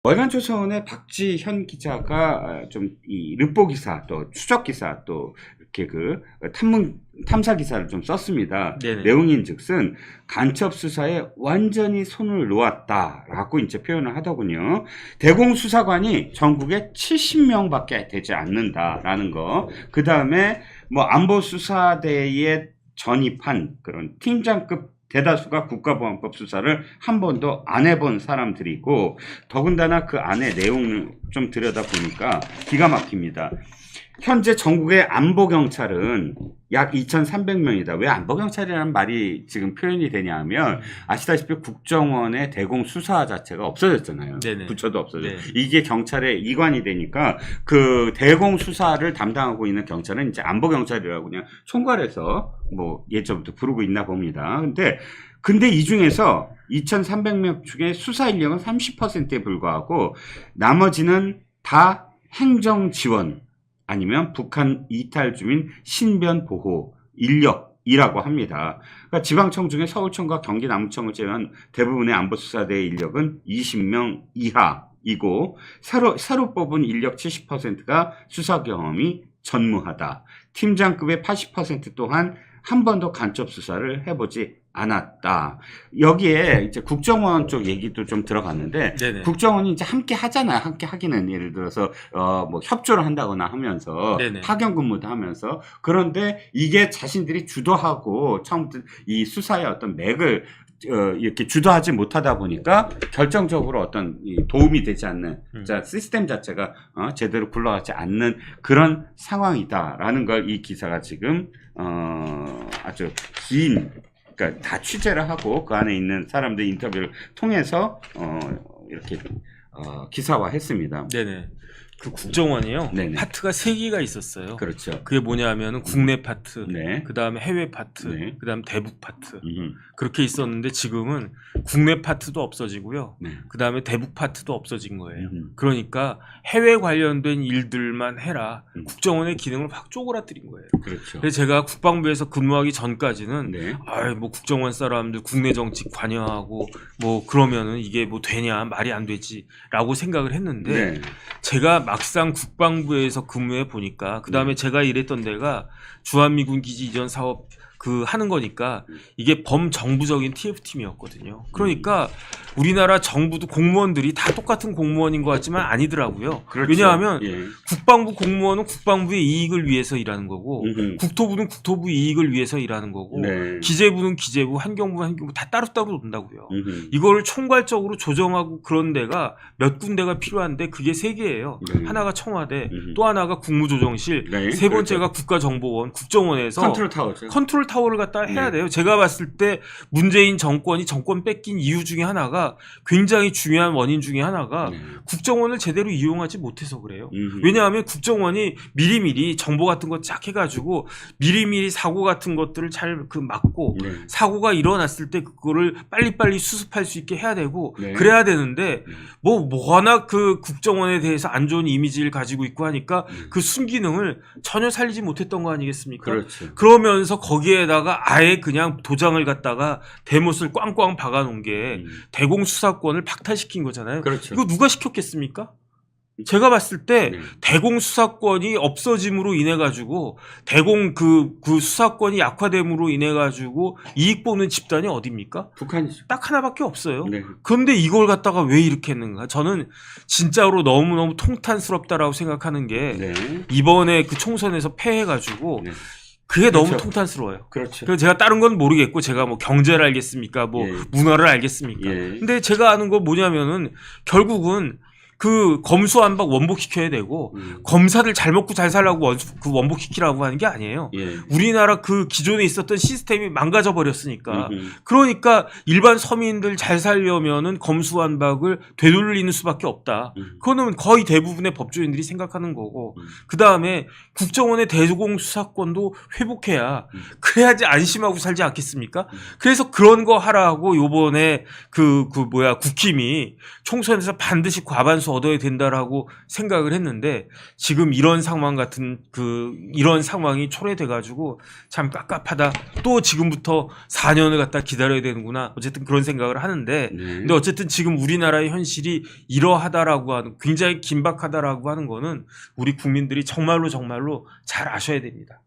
월간조선의 박지현 기자가 좀 이 르포 기사 또 추적 기사 또 이렇게 그 탐사 기사를 좀 썼습니다. 네네. 내용인즉슨 간첩 수사에 완전히 손을 놓았다라고 이제 표현을 하더군요. 대공수사관이 전국에 70명밖에 되지 않는다라는 거. 그 다음에 뭐 안보수사대에 전입한 그런 팀장급 대다수가 국가보안법 수사를 한 번도 안 해본 사람들이고, 더군다나 그 안에 내용을 좀 들여다보니까 기가 막힙니다. 현재 전국의 안보경찰은 약 2,300명이다. 왜 안보경찰이라는 말이 지금 표현이 되냐 하면, 아시다시피 국정원의 대공수사 자체가 없어졌잖아요. 네네. 부처도 없어졌어요. 네. 이게 경찰의 이관이 되니까 그 대공수사를 담당하고 있는 경찰은 이제 안보경찰이라고 그냥 총괄해서 뭐 예전부터 부르고 있나 봅니다. 근데 이 중에서 2,300명 중에 수사 인력은 30%에 불과하고 나머지는 다 행정 지원 아니면 북한 이탈 주민 신변 보호 인력이라고 합니다. 그러니까 지방청 중에 서울청과 경기 남부청을 제외한 대부분의 안보수사대 인력은 20명 이하이고 새로 뽑은 인력 70%가 수사 경험이 전무하다. 팀장급의 80% 또한 한 번도 간첩 수사를 해보지 않았다. 여기에 이제 국정원 쪽 얘기도 좀 들어갔는데, 네네. 국정원이 이제 함께 하잖아요. 함께 하기는 예를 들어서 뭐 협조를 한다거나 하면서 네네. 파견 근무도 하면서, 그런데 이게 자신들이 주도하고 처음부터 이 수사의 어떤 맥을 이렇게 주도하지 못하다 보니까 결정적으로 어떤 도움이 되지 않는 시스템 자체가 제대로 굴러가지 않는 그런 상황이다라는 걸 이 기사가 지금 아주 긴, 그러니까 다 취재를 하고 그 안에 있는 사람들 인터뷰를 통해서 이렇게 기사화했습니다. 네네. 그 국정원이요. 네네. 파트가 3개가 있었어요. 그렇죠. 그게 뭐냐면은 국내 파트, 네. 그 다음에 해외 파트, 네. 그 다음 대북 파트. 음. 그렇게 있었는데 지금은 국내 파트도 없어지고요. 네. 그 다음에 대북 파트도 없어진 거예요. 음. 그러니까 해외 관련된 일들만 해라. 국정원의 기능을 확 쪼그라뜨린 거예요. 그렇죠. 그래서 제가 국방부에서 근무하기 전까지는 네. 뭐 국정원 사람들 국내 정치 관여하고 뭐 그러면은 이게 뭐 되냐, 말이 안 되지라고 생각을 했는데, 네. 제가 막상 국방부에서 근무해 보니까, 그 다음에 제가 일했던 데가 주한미군 기지 이전 사업 하는 거니까 이게 범정부적인 TF팀이었거든요. 그러니까 우리나라 정부도 공무원들이 다 똑같은 공무원인 것 같지만 아니더라고요. 그렇죠. 왜냐하면 예. 국방부 공무원은 국방부의 이익을 위해서 일하는 거고, 음흠. 국토부는 국토부 이익을 위해서 일하는 거고, 네. 기재부는 기재부, 환경부는 환경부 다 따로따로 논다고요. 음흠. 이걸 총괄적으로 조정하고 그런 데가 몇 군데가 필요한데 그게 3개예요. 네. 하나가 청와대, 음흠. 또 하나가 국무조정실, 네. 세 번째가 국가정보원, 국정원에서 컨트롤 타워죠. 컨트롤 타워를 갖다 해야 네. 돼요. 제가 봤을 때 문재인 정권이 정권 뺏긴 이유 중에 하나가, 굉장히 중요한 원인 중에 하나가 네. 국정원을 제대로 이용하지 못해서 그래요. 음흠. 왜냐하면 국정원이 미리미리 정보 같은 거 쫙 해가지고 미리미리 사고 같은 것들을 잘 막고, 네. 사고가 일어났을 때 그거를 빨리빨리 수습할 수 있게 해야 되고, 네. 그래야 되는데 뭐 워낙 그 국정원에 대해서 안 좋은 이미지를 가지고 있고 하니까 그 순기능을 전혀 살리지 못했던 거 아니겠습니까? 그렇죠. 그러면서 거기에다가 아예 그냥 도장을 갖다가 대못을 꽝꽝 박아놓은 게 대공수사권을 박탈시킨 거잖아요. 그렇죠. 이거 누가 시켰겠습니까? 제가 봤을 때 네. 대공수사권이 없어짐으로 인해 가지고, 대공 그 수사권이 약화됨으로 인해 가지고 이익 보는 집단이 어디입니까? 북한이죠. 딱 하나밖에 없어요. 네. 그런데 이걸 갖다가 왜 이렇게 했는가? 저는 진짜로 너무너무 통탄스럽다라고 생각하는 게, 네. 이번에 그 총선에서 패해가지고 네. 그게 그렇죠. 너무 통탄스러워요. 그렇죠. 그래서 제가 다른 건 모르겠고, 제가 뭐 경제를 알겠습니까? 뭐 예. 문화를 알겠습니까? 예. 근데 제가 아는 거 뭐냐면은 결국은 그 검수완박 원복시켜야 되고, 검사들 잘 먹고 잘 살라고 그 원복시키라고 하는 게 아니에요. 예. 우리나라 그 기존에 있었던 시스템이 망가져 버렸으니까. 음흠. 그러니까 일반 서민들 잘 살려면은 검수완박을 되돌리는 수밖에 없다. 그거는 거의 대부분의 법조인들이 생각하는 거고, 그 다음에 국정원의 대공수사권도 회복해야, 그래야지 안심하고 살지 않겠습니까? 그래서 그런 거 하라고 요번에 국힘이 총선에서 반드시 과반수 가서 얻어야 된다라고 생각을 했는데 지금 이런 상황 같은 이런 상황이 초래돼 가지고 참 깝깝하다. 또 지금부터 4년을 갖다 기다려야 되는구나. 어쨌든 그런 생각을 하는데 근데 어쨌든 지금 우리나라의 현실이 이러하다라고 하는 굉장히 긴박하다라고 하는 거는 우리 국민들이 정말로 잘 아셔야 됩니다.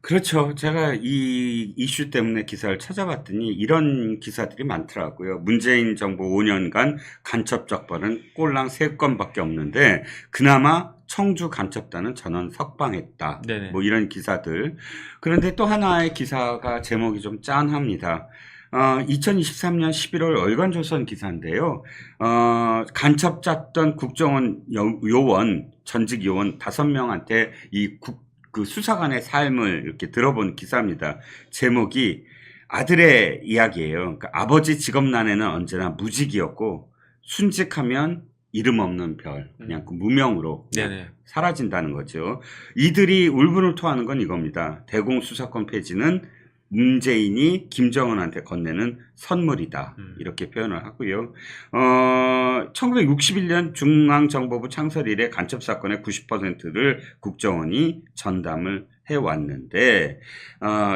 그렇죠. 제가 이 이슈 때문에 기사를 찾아봤더니 이런 기사들이 많더라고요. 문재인 정부 5년간 간첩 적발은 꼴랑 3건밖에 없는데 그나마 청주 간첩단은 전원 석방했다. 네네. 뭐 이런 기사들. 그런데 또 하나의 기사가 제목이 좀 짠합니다. 2023년 11월 월간조선 기사인데요. 간첩 짰던 국정원 요원, 전직 요원 5명한테 그 수사관의 삶을 이렇게 들어본 기사입니다. 제목이 아들의 이야기예요. 그러니까 아버지 직업난에는 언제나 무직이었고 순직하면 이름 없는 별, 그냥 그 무명으로 네네. 사라진다는 거죠. 이들이 울분을 토하는 건 이겁니다. 대공 수사권 폐지는 문재인이 김정은한테 건네는 선물이다. 이렇게 표현을 하고요. 1961년 중앙정보부 창설 이래 간첩 사건의 90%를 국정원이 전담을 해왔는데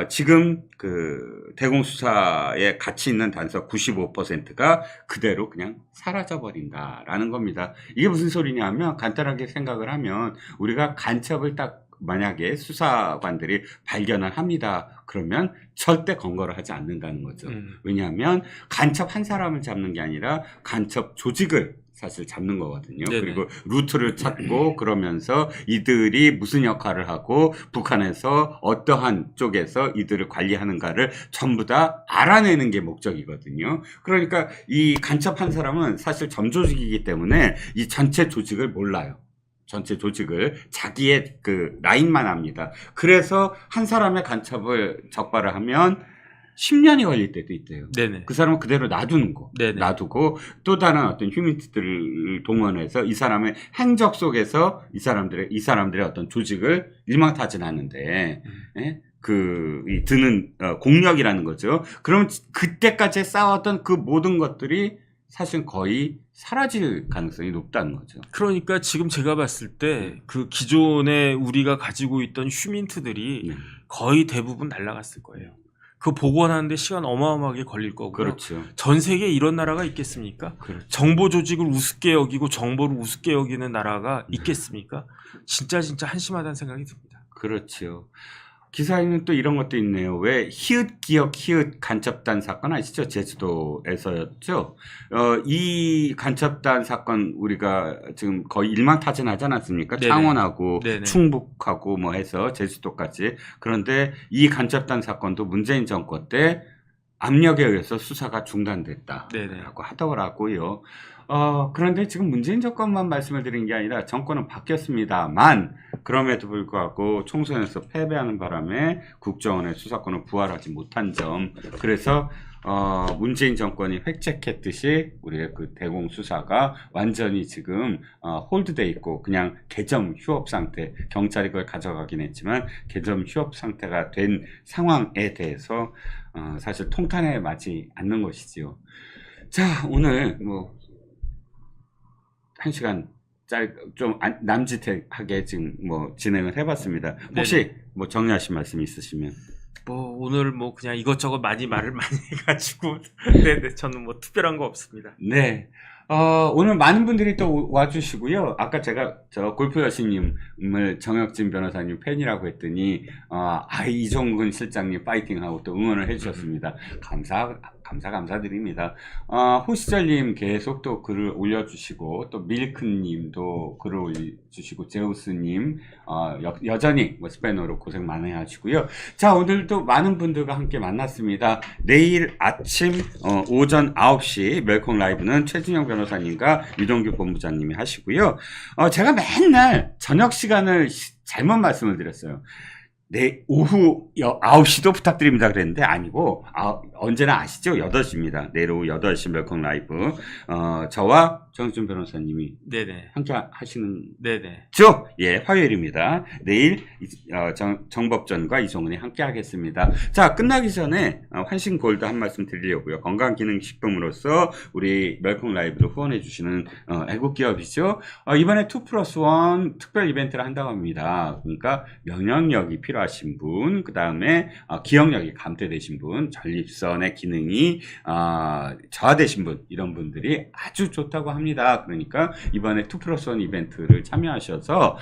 지금 그 대공수사에 가치 있는 단서 95%가 그대로 그냥 사라져버린다라는 겁니다. 이게 무슨 소리냐면 간단하게 생각을 하면 우리가 간첩을 딱 만약에 수사관들이 발견을 합니다. 그러면 절대 검거를 하지 않는다는 거죠. 왜냐하면 간첩 한 사람을 잡는 게 아니라 간첩 조직을 사실 잡는 거거든요. 네네. 그리고 루트를 찾고 그러면서 이들이 무슨 역할을 하고 북한에서 어떠한 쪽에서 이들을 관리하는가를 전부 다 알아내는 게 목적이거든요. 그러니까 이 간첩 한 사람은 사실 점조직이기 때문에 이 전체 조직을 몰라요. 전체 조직을 자기의 그 라인만 합니다. 그래서 한 사람의 간첩을 적발을 하면 10년이 걸릴 때도 있대요. 네네. 그 사람은 그대로 놔두고 또 다른 어떤 휴민트들을 동원해서 이 사람의 행적 속에서 이 사람들의 어떤 조직을 일망타진하는데 드는 공력이라는 거죠. 그럼 그때까지 쌓았던 그 모든 것들이 사실 거의 사라질 가능성이 높다는 거죠. 그러니까 지금 제가 봤을 때 그 기존에 우리가 가지고 있던 휴민트들이 거의 대부분 날아갔을 거예요. 그 복원하는데 시간 어마어마하게 걸릴 거고요. 그렇죠. 전 세계에 이런 나라가 있겠습니까? 그렇죠. 정보 조직을 우습게 여기고 정보를 우습게 여기는 나라가 있겠습니까? 진짜 한심하다는 생각이 듭니다. 그렇죠. 기사에는 또 이런 것도 있네요. 왜 히읗 기억 히읗 간첩단 사건 아시죠? 제주도에서였죠. 이 간첩단 사건 우리가 지금 거의 일망타진하지 않았습니까? 네네. 창원하고 네네. 충북하고 뭐 해서 제주도까지. 그런데 이 간첩단 사건도 문재인 정권 때 압력에 의해서 수사가 중단됐다라고 네네. 하더라고요. 그런데 지금 문재인 정권만 말씀을 드린 게 아니라 정권은 바뀌었습니다만 그럼에도 불구하고 총선에서 패배하는 바람에 국정원의 수사권을 부활하지 못한 점, 그래서 문재인 정권이 획책했듯이 우리의 그 대공 수사가 완전히 지금 홀드돼 있고 그냥 개점 휴업 상태, 경찰이 그걸 가져가긴 했지만 개점 휴업 상태가 된 상황에 대해서 사실 통탄에 맞지 않는 것이지요. 자, 오늘 뭐 1시간 좀 남짓하게 지금 뭐 진행을 해봤습니다. 혹시 뭐 정리하신 말씀 있으시면? 뭐 오늘 뭐 그냥 이것저것 말을 많이 해가지고 네네 저는 뭐 특별한 거 없습니다. 네. 오늘 많은 분들이 또 와주시고요. 아까 제가 골프 여신님을 정혁진 변호사님 팬이라고 했더니 이종근 실장님 파이팅하고 또 응원을 해주셨습니다. 감사드립니다. 호시절님 계속 또 글을 올려주시고 또 밀크님도 글을 올려주시고 제우스님 여전히 뭐 스패너로 고생 많이 하시고요. 자, 오늘도 많은 분들과 함께 만났습니다. 내일 아침 오전 9시 멜콩 라이브는 최진영 변호사님과 유동규 본부장님이 하시고요. 제가 맨날 저녁 시간을 잘못 말씀을 드렸어요. 오후 9시도 부탁드립니다 그랬는데 아니고 언제나 아시죠? 8시입니다. 내일 오후 8시 멜콩 라이브 저와 정준 변호사님이 네네. 함께 하시는 네네. 죠? 예, 화요일입니다. 내일 정법전과 이종훈이 함께 하겠습니다. 자, 끝나기 전에 환신 골드 한 말씀 드리려고요. 건강기능식품으로서 우리 멜콩 라이브를 후원해 주시는 애국기업이죠. 이번에 2+1 특별 이벤트를 한다고 합니다. 그러니까 면역력이 필요하신 분, 그 다음에 기억력이 감퇴되신 분, 전립선의 기능이 저하되신 분, 이런 분들이 아주 좋다고 합니다. 그러니까 이번에 2+1 이벤트를 참여하셔서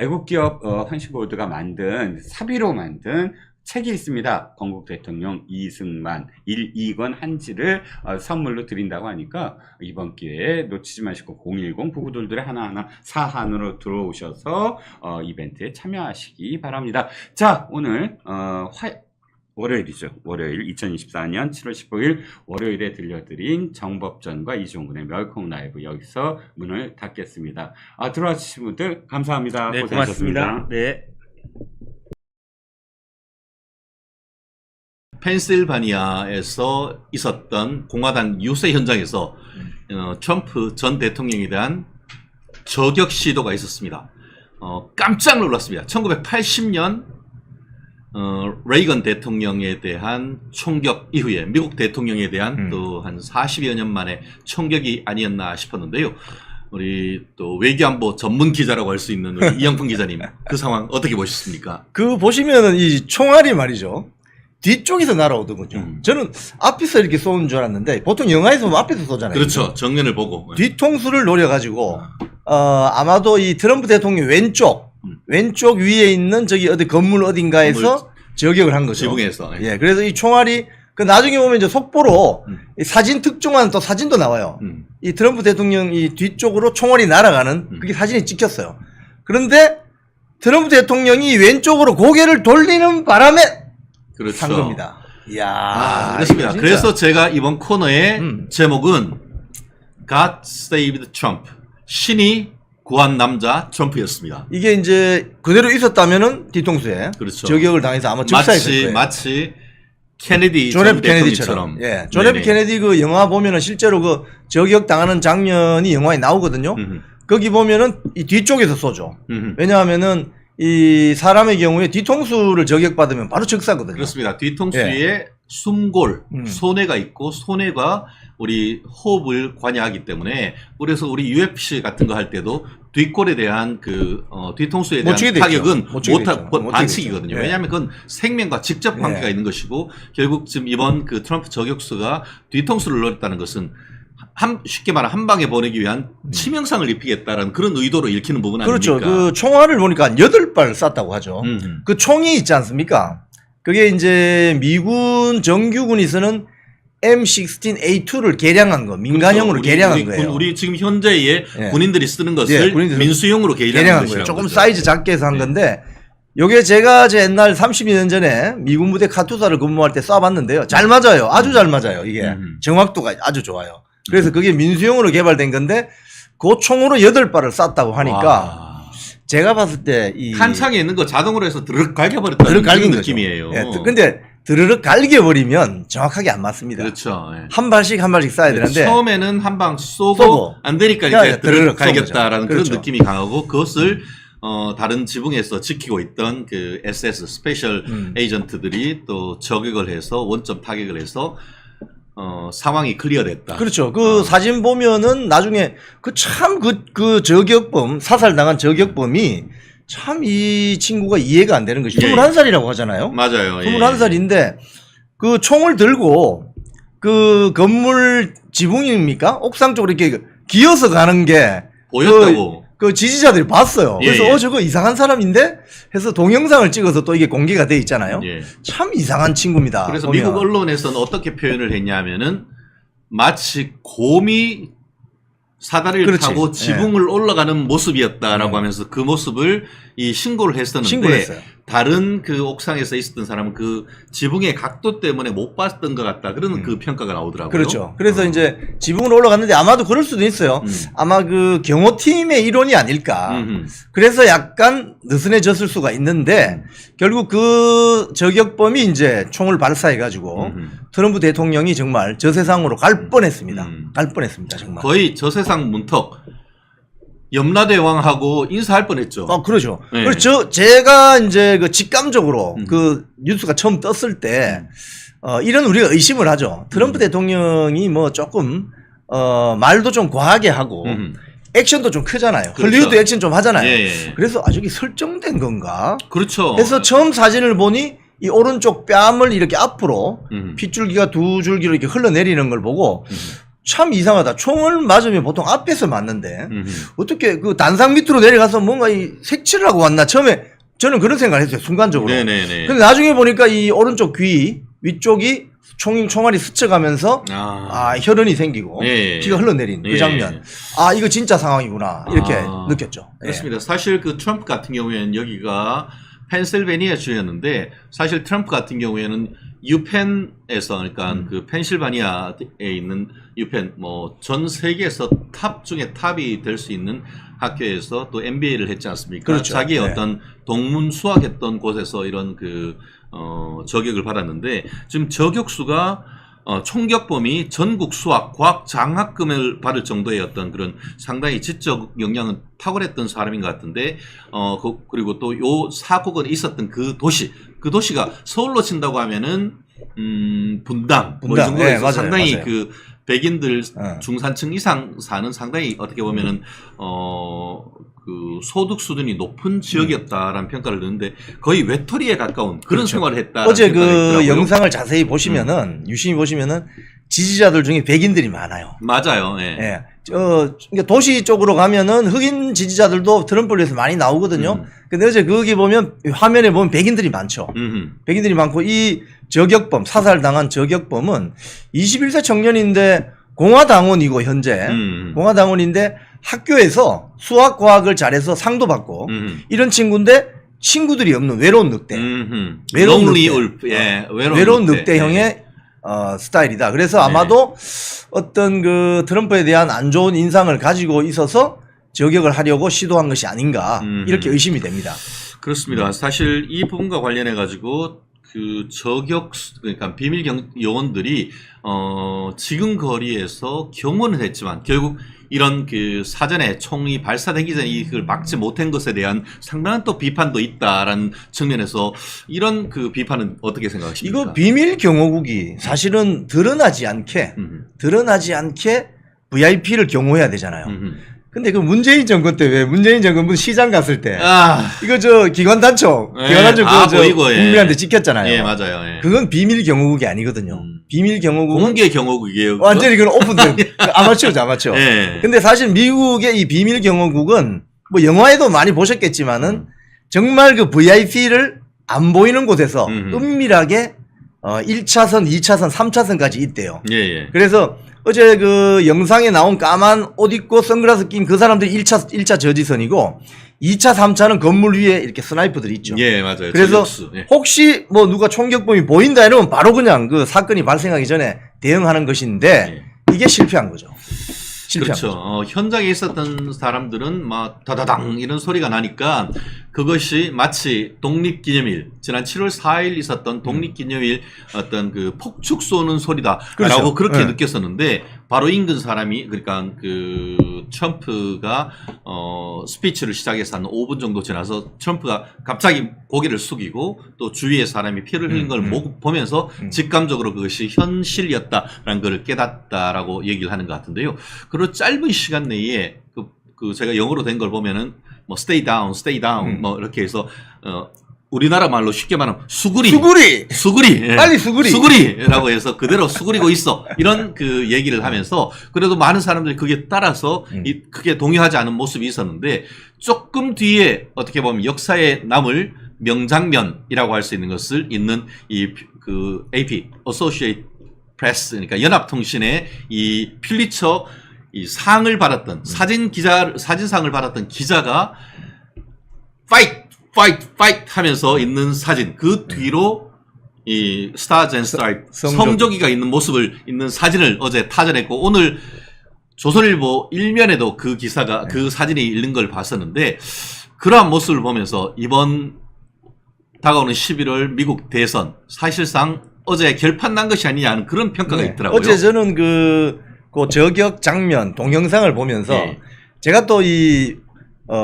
애국기업 환신골드가 만든 사비로 만든 책이 있습니다. 건국 대통령 이승만 1,2권 한지를 선물로 드린다고 하니까 이번 기회에 놓치지 마시고 010-9922 하나하나 사한으로 들어오셔서 이벤트에 참여하시기 바랍니다. 자, 오늘 월요일이죠. 월요일 2024년 7월 15일 월요일에 들려드린 정법전과 이종근의 멸콩 라이브 여기서 문을 닫겠습니다. 들어와 주신 분들 감사합니다. 네, 고생하셨습니다. 고맙습니다. 네. 펜실바니아에서 있었던 공화당 유세 현장에서 트럼프 전 대통령에 대한 저격 시도가 있었습니다. 깜짝 놀랐습니다. 1980년 레이건 대통령에 대한 총격 이후에 미국 대통령에 대한 또 한 40여 년 만에 총격이 아니었나 싶었는데요. 우리 또 외교안보 전문 기자라고 할 수 있는 우리 이영풍 기자님, 그 상황 어떻게 보셨습니까? 그 보시면은 이 총알이 말이죠. 뒤쪽에서 날아오더군요. 저는 앞에서 이렇게 쏘는 줄 알았는데 보통 영화에서 보면 앞에서 쏘잖아요. 그렇죠. 정면을 보고. 뒤통수를 노려가지고 아마도 이 트럼프 대통령 왼쪽 위에 있는 저기 어디 건물 어딘가에서 저격을 한 거죠. 지붕에서. 예, 그래서 이 총알이 그 나중에 보면 이제 속보로 이 사진 특종한 또 사진도 나와요. 이 트럼프 대통령 이 뒤쪽으로 총알이 날아가는 그게 사진이 찍혔어요. 그런데 트럼프 대통령이 왼쪽으로 고개를 돌리는 바람에 그렇죠. 산 겁니다. 이야, 그렇습니다. 이거 진짜. 그래서 제가 이번 코너의 제목은 God Saved Trump. 신이 구한 남자 트럼프였습니다. 이게 이제 그대로 있었다면은 뒤통수에 그렇죠. 저격을 당해서 아마 즉사했을 거예요. 마치 케네디 존 전 F 케네디처럼. 대통령처럼. 예. 존 F 케네디 그 영화 보면은 실제로 그 저격 당하는 장면이 영화에 나오거든요. 거기 보면은 이 뒤쪽에서 쏘죠. 왜냐하면은 이 사람의 경우에 뒤통수를 저격받으면 바로 즉사거든요. 그렇습니다. 뒤통수에 숨골, 손해가 있고 손해가 우리 호흡을 관여하기 때문에 그래서 우리 UFC 같은 거 할 때도 뒷골에 대한 그 뒤통수에 대한 타격은 반칙이거든요. 네. 왜냐하면 그건 생명과 직접 관계가 있는 것이고 결국 지금 이번 그 트럼프 저격수가 뒤통수를 노렸다는 것은 쉽게 말하면 한 방에 보내기 위한 치명상을 입히겠다라는 그런 의도로 읽히는 부분 아닙니까? 그렇죠. 그 총알을 보니까 8발 쐈다고 하죠. 그 총이 있지 않습니까? 그게 이제 미군 정규군이 쓰는 M16A2를 개량한 거, 민간형으로 그렇죠. 개량한 거예요. 우리 지금 현재의 군인들이 쓰는 것을 민수용으로 개량한 거예요. 조금 사이즈 작게 해서 한 건데 요게 제가 제 옛날 32년 전에 미군 부대 카투사를 근무할 때 쏴봤는데요. 잘 맞아요. 아주 잘 맞아요. 이게 정확도가 아주 좋아요. 그래서 그게 민수용으로 개발된 건데 그 총으로 8발을 쐈다고 하니까 제가 봤을 때 이 칸창에 있는 거 자동으로 해서 드르륵 갈겨버렸다는 그런 느낌이에요. 예, 근데 드르륵 갈겨버리면 정확하게 안 맞습니다. 그렇죠. 예. 한 발씩 쏴야 되는데 처음에는 한 방 쏘고 안 되니까 이제 드르륵 갈겼다라는 그런 느낌이 강하고 그것을 다른 지붕에서 지키고 있던 그 SS 스페셜 에이전트들이 또 저격을 해서 원점 타격을 해서 상황이 클리어됐다. 그렇죠. 그 사진 보면은 나중에 그 저격범, 사살당한 저격범이 참 이 친구가 이해가 안 되는 것이 21살이라고 하잖아요. 맞아요. 21살인데 그 총을 들고 그 건물 지붕입니까? 옥상 쪽으로 이렇게 기어서 가는 게 보였다고. 그 지지자들이 봤어요. 그래서 저거 이상한 사람인데 해서 동영상을 찍어서 또 이게 공개가 돼 있잖아요. 참 이상한 친구입니다. 그래서 보면. 미국 언론에서는 어떻게 표현을 했냐면은 마치 곰이 사다리를 타고 지붕을 올라가는 모습이었다라고 하면서 그 모습을 이 신고를 했었는데 다른 그 옥상에서 있었던 사람은 그 지붕의 각도 때문에 못 봤던 것 같다. 그런 그 평가가 나오더라고요. 그렇죠. 그래서 이제 지붕으로 올라갔는데 아마도 그럴 수도 있어요. 아마 그 경호팀의 일원이 아닐까. 그래서 약간 느슨해졌을 수가 있는데 결국 그 저격범이 이제 총을 발사해가지고 트럼프 대통령이 정말 저 세상으로 갈 뻔했습니다. 갈 뻔했습니다. 정말. 거의 저 세상 문턱 염라대왕하고 인사할 뻔했죠. 그러죠. 네. 그렇죠. 제가 이제 그 직감적으로 그 뉴스가 처음 떴을 때 이런 우리가 의심을 하죠. 트럼프 대통령이 뭐 조금 말도 좀 과하게 하고 액션도 좀 크잖아요. 그렇죠. 헐리우드 액션 좀 하잖아요. 예. 그래서 저기 설정된 건가? 그렇죠. 그래서 처음 사진을 보니 이 오른쪽 뺨을 이렇게 앞으로 핏줄기가 두 줄기로 이렇게 흘러내리는 걸 보고 참 이상하다. 총을 맞으면 보통 앞에서 맞는데 어떻게 그 단상 밑으로 내려가서 뭔가 이 색칠을 하고 왔나? 처음에 저는 그런 생각을 했어요. 순간적으로. 네네네. 근데 나중에 보니까 이 오른쪽 귀 위쪽이 총알이 스쳐가면서 혈흔이 생기고 예. 피가 흘러내린 그 예. 장면. 이거 진짜 상황이구나. 이렇게 느꼈죠. 그렇습니다. 사실 그 트럼프 같은 경우에는 여기가 펜실베니아 주였는데 사실 트럼프 같은 경우에는 유펜에서 그러니까 그 펜실바니아에 있는 유펜 뭐 전 세계에서 탑 중에 탑이 될 수 있는 학교에서 또 MBA를 했지 않습니까? 그렇죠. 자기의 네. 어떤 동문 수학했던 곳에서 이런 그 저격을 받았는데 지금 저격수가 총격범이 전국 수학 과학 장학금을 받을 정도의 어떤 그런 상당히 지적 역량은 탁월했던 사람인 것 같은데 그리고 또 요 사고가 있었던 그 도시가 서울로 친다고 하면은 분당 뭐 이 정도로 네, 해서 맞아요, 상당히 맞아요. 그 백인들 중산층 이상 사는 상당히 어떻게 보면은 그 소득 수준이 높은 지역이었다라는 평가를 듣는데 거의 외톨이에 가까운 그런 그렇죠. 생활을 했다. 어제 그 영상을 자세히 보시면은 유심히 보시면은 지지자들 중에 백인들이 많아요. 맞아요. 예. 예. 그러니까 도시 쪽으로 가면은 흑인 지지자들도 트럼프를 위해서 많이 나오거든요. 근데 어제 거기 보면 화면에 보면 백인들이 많죠. 백인들이 많고 이 저격범, 사살당한 저격범은 21세 청년인데 공화당원이고 현재 공화당원인데 학교에서 수학 과학을 잘해서 상도 받고 이런 친구인데 친구들이 없는 외로운 늑대. 외로운 Lonely 늑대. Wolf. 예. 외로운 늑대형의 스타일이다. 그래서 아마도 어떤 그 트럼프에 대한 안 좋은 인상을 가지고 있어서 저격을 하려고 시도한 것이 아닌가 이렇게 의심이 됩니다. 그렇습니다. 사실 이 부분과 관련해 가지고 그 저격 그러니까 비밀 요원들이 지금 거리에서 경호는 했지만 결국 이런 그 사전에 총이 발사되기 전에 이걸 막지 못한 것에 대한 상당한 또 비판도 있다라는 측면에서 이런 그 비판은 어떻게 생각하십니까? 이거 비밀 경호국이 사실은 드러나지 않게 VIP를 경호해야 되잖아요. 근데 그 문재인 정권 때 왜 문재인 정권 시장 갔을 때 이거 저 기관단총 보이고, 예. 국민한테 찍혔잖아요. 예, 맞아요. 예. 그건 비밀 경호국이 아니거든요. 비밀 경호국은 공개 경호국이에요. 완전히 그건 오픈된 아마추어죠, 아마추어. 예. 근데 사실 미국의 이 비밀 경호국은 뭐 영화에도 많이 보셨겠지만은 정말 그 VIP를 안 보이는 곳에서 은밀하게 1차선, 2차선, 3차선까지 있대요. 예, 예. 그래서 어제 그 영상에 나온 까만 옷 입고 선글라스 낀 그 사람들이 1차 저지선이고 2차, 3차는 건물 위에 이렇게 스나이퍼들이 있죠. 예, 맞아요. 그래서 저격수. 예. 혹시 뭐 누가 총격범이 보인다 이러면 바로 그냥 그 사건이 발생하기 전에 대응하는 것인데 이게 실패한 거죠. 실패한 그렇죠. 거죠. 현장에 있었던 사람들은 막 다다당 이런 소리가 나니까 그것이 마치 독립기념일 지난 7월 4일 있었던 독립기념일 어떤 그 폭죽 쏘는 소리다라고 그렇죠. 그렇게 네. 느꼈었는데 바로 인근 사람이 그러니까 그 트럼프가 스피치를 시작해서 한 5분 정도 지나서 트럼프가 갑자기 고개를 숙이고 또 주위의 사람이 피를 흘린 걸 보면서 직감적으로 그것이 현실이었다라는 걸 깨닫다라고 얘기를 하는 것 같은데요. 그리고 짧은 시간 내에 그 제가 영어로 된 걸 보면은 뭐 stay down 뭐 이렇게 해서 우리나라 말로 쉽게 말하면 수구리 예. 빨리 수구리 수구리라고 해서 그대로 수구리고 있어 이런 그 얘기를 하면서 그래도 많은 사람들이 그게 따라서 크게 동요하지 않은 모습이 있었는데 조금 뒤에 어떻게 보면 역사에 남을 명장면이라고 할 수 있는 것을 있는 이 그 AP Associated Press 그러니까 연합통신의 이 퓰리처 이 상을 받았던 사진상을 받았던 기자가 fight 하면서 있는 사진, 그 뒤로 이 스타즈 앤 스트라이프 성조기가 있는 모습을 있는 사진을 어제 타전했고, 오늘 조선일보 일면에도 그 기사가 그 사진이 있는 걸 봤었는데, 그러한 모습을 보면서 이번 다가오는 11월 미국 대선 사실상 어제 결판 난 것이 아니냐 하는 그런 평가가 있더라고요. 어제 저는 그 저격 장면 동영상을 보면서 예. 제가 또 이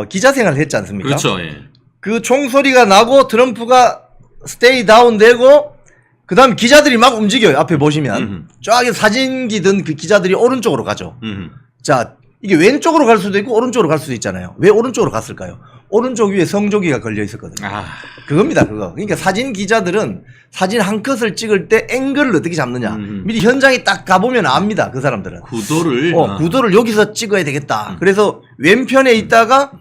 기자 생활을 했지 않습니까? 그렇죠. 예. 그 총소리가 나고 트럼프가 스테이 다운 되고 그다음 기자들이 막 움직여요. 앞에 보시면 쫙 사진기 든 그 기자들이 오른쪽으로 가죠. 자, 이게 왼쪽으로 갈 수도 있고 오른쪽으로 갈 수도 있잖아요. 왜 오른쪽으로 갔을까요? 오른쪽 위에 성조기가 걸려 있었거든요. 그겁니다, 그거. 그러니까 사진 기자들은 사진 한 컷을 찍을 때 앵글을 어떻게 잡느냐. 미리 현장에 딱 가보면 압니다, 그 사람들은. 구도를. 구도를 여기서 찍어야 되겠다. 그래서 왼편에 있다가,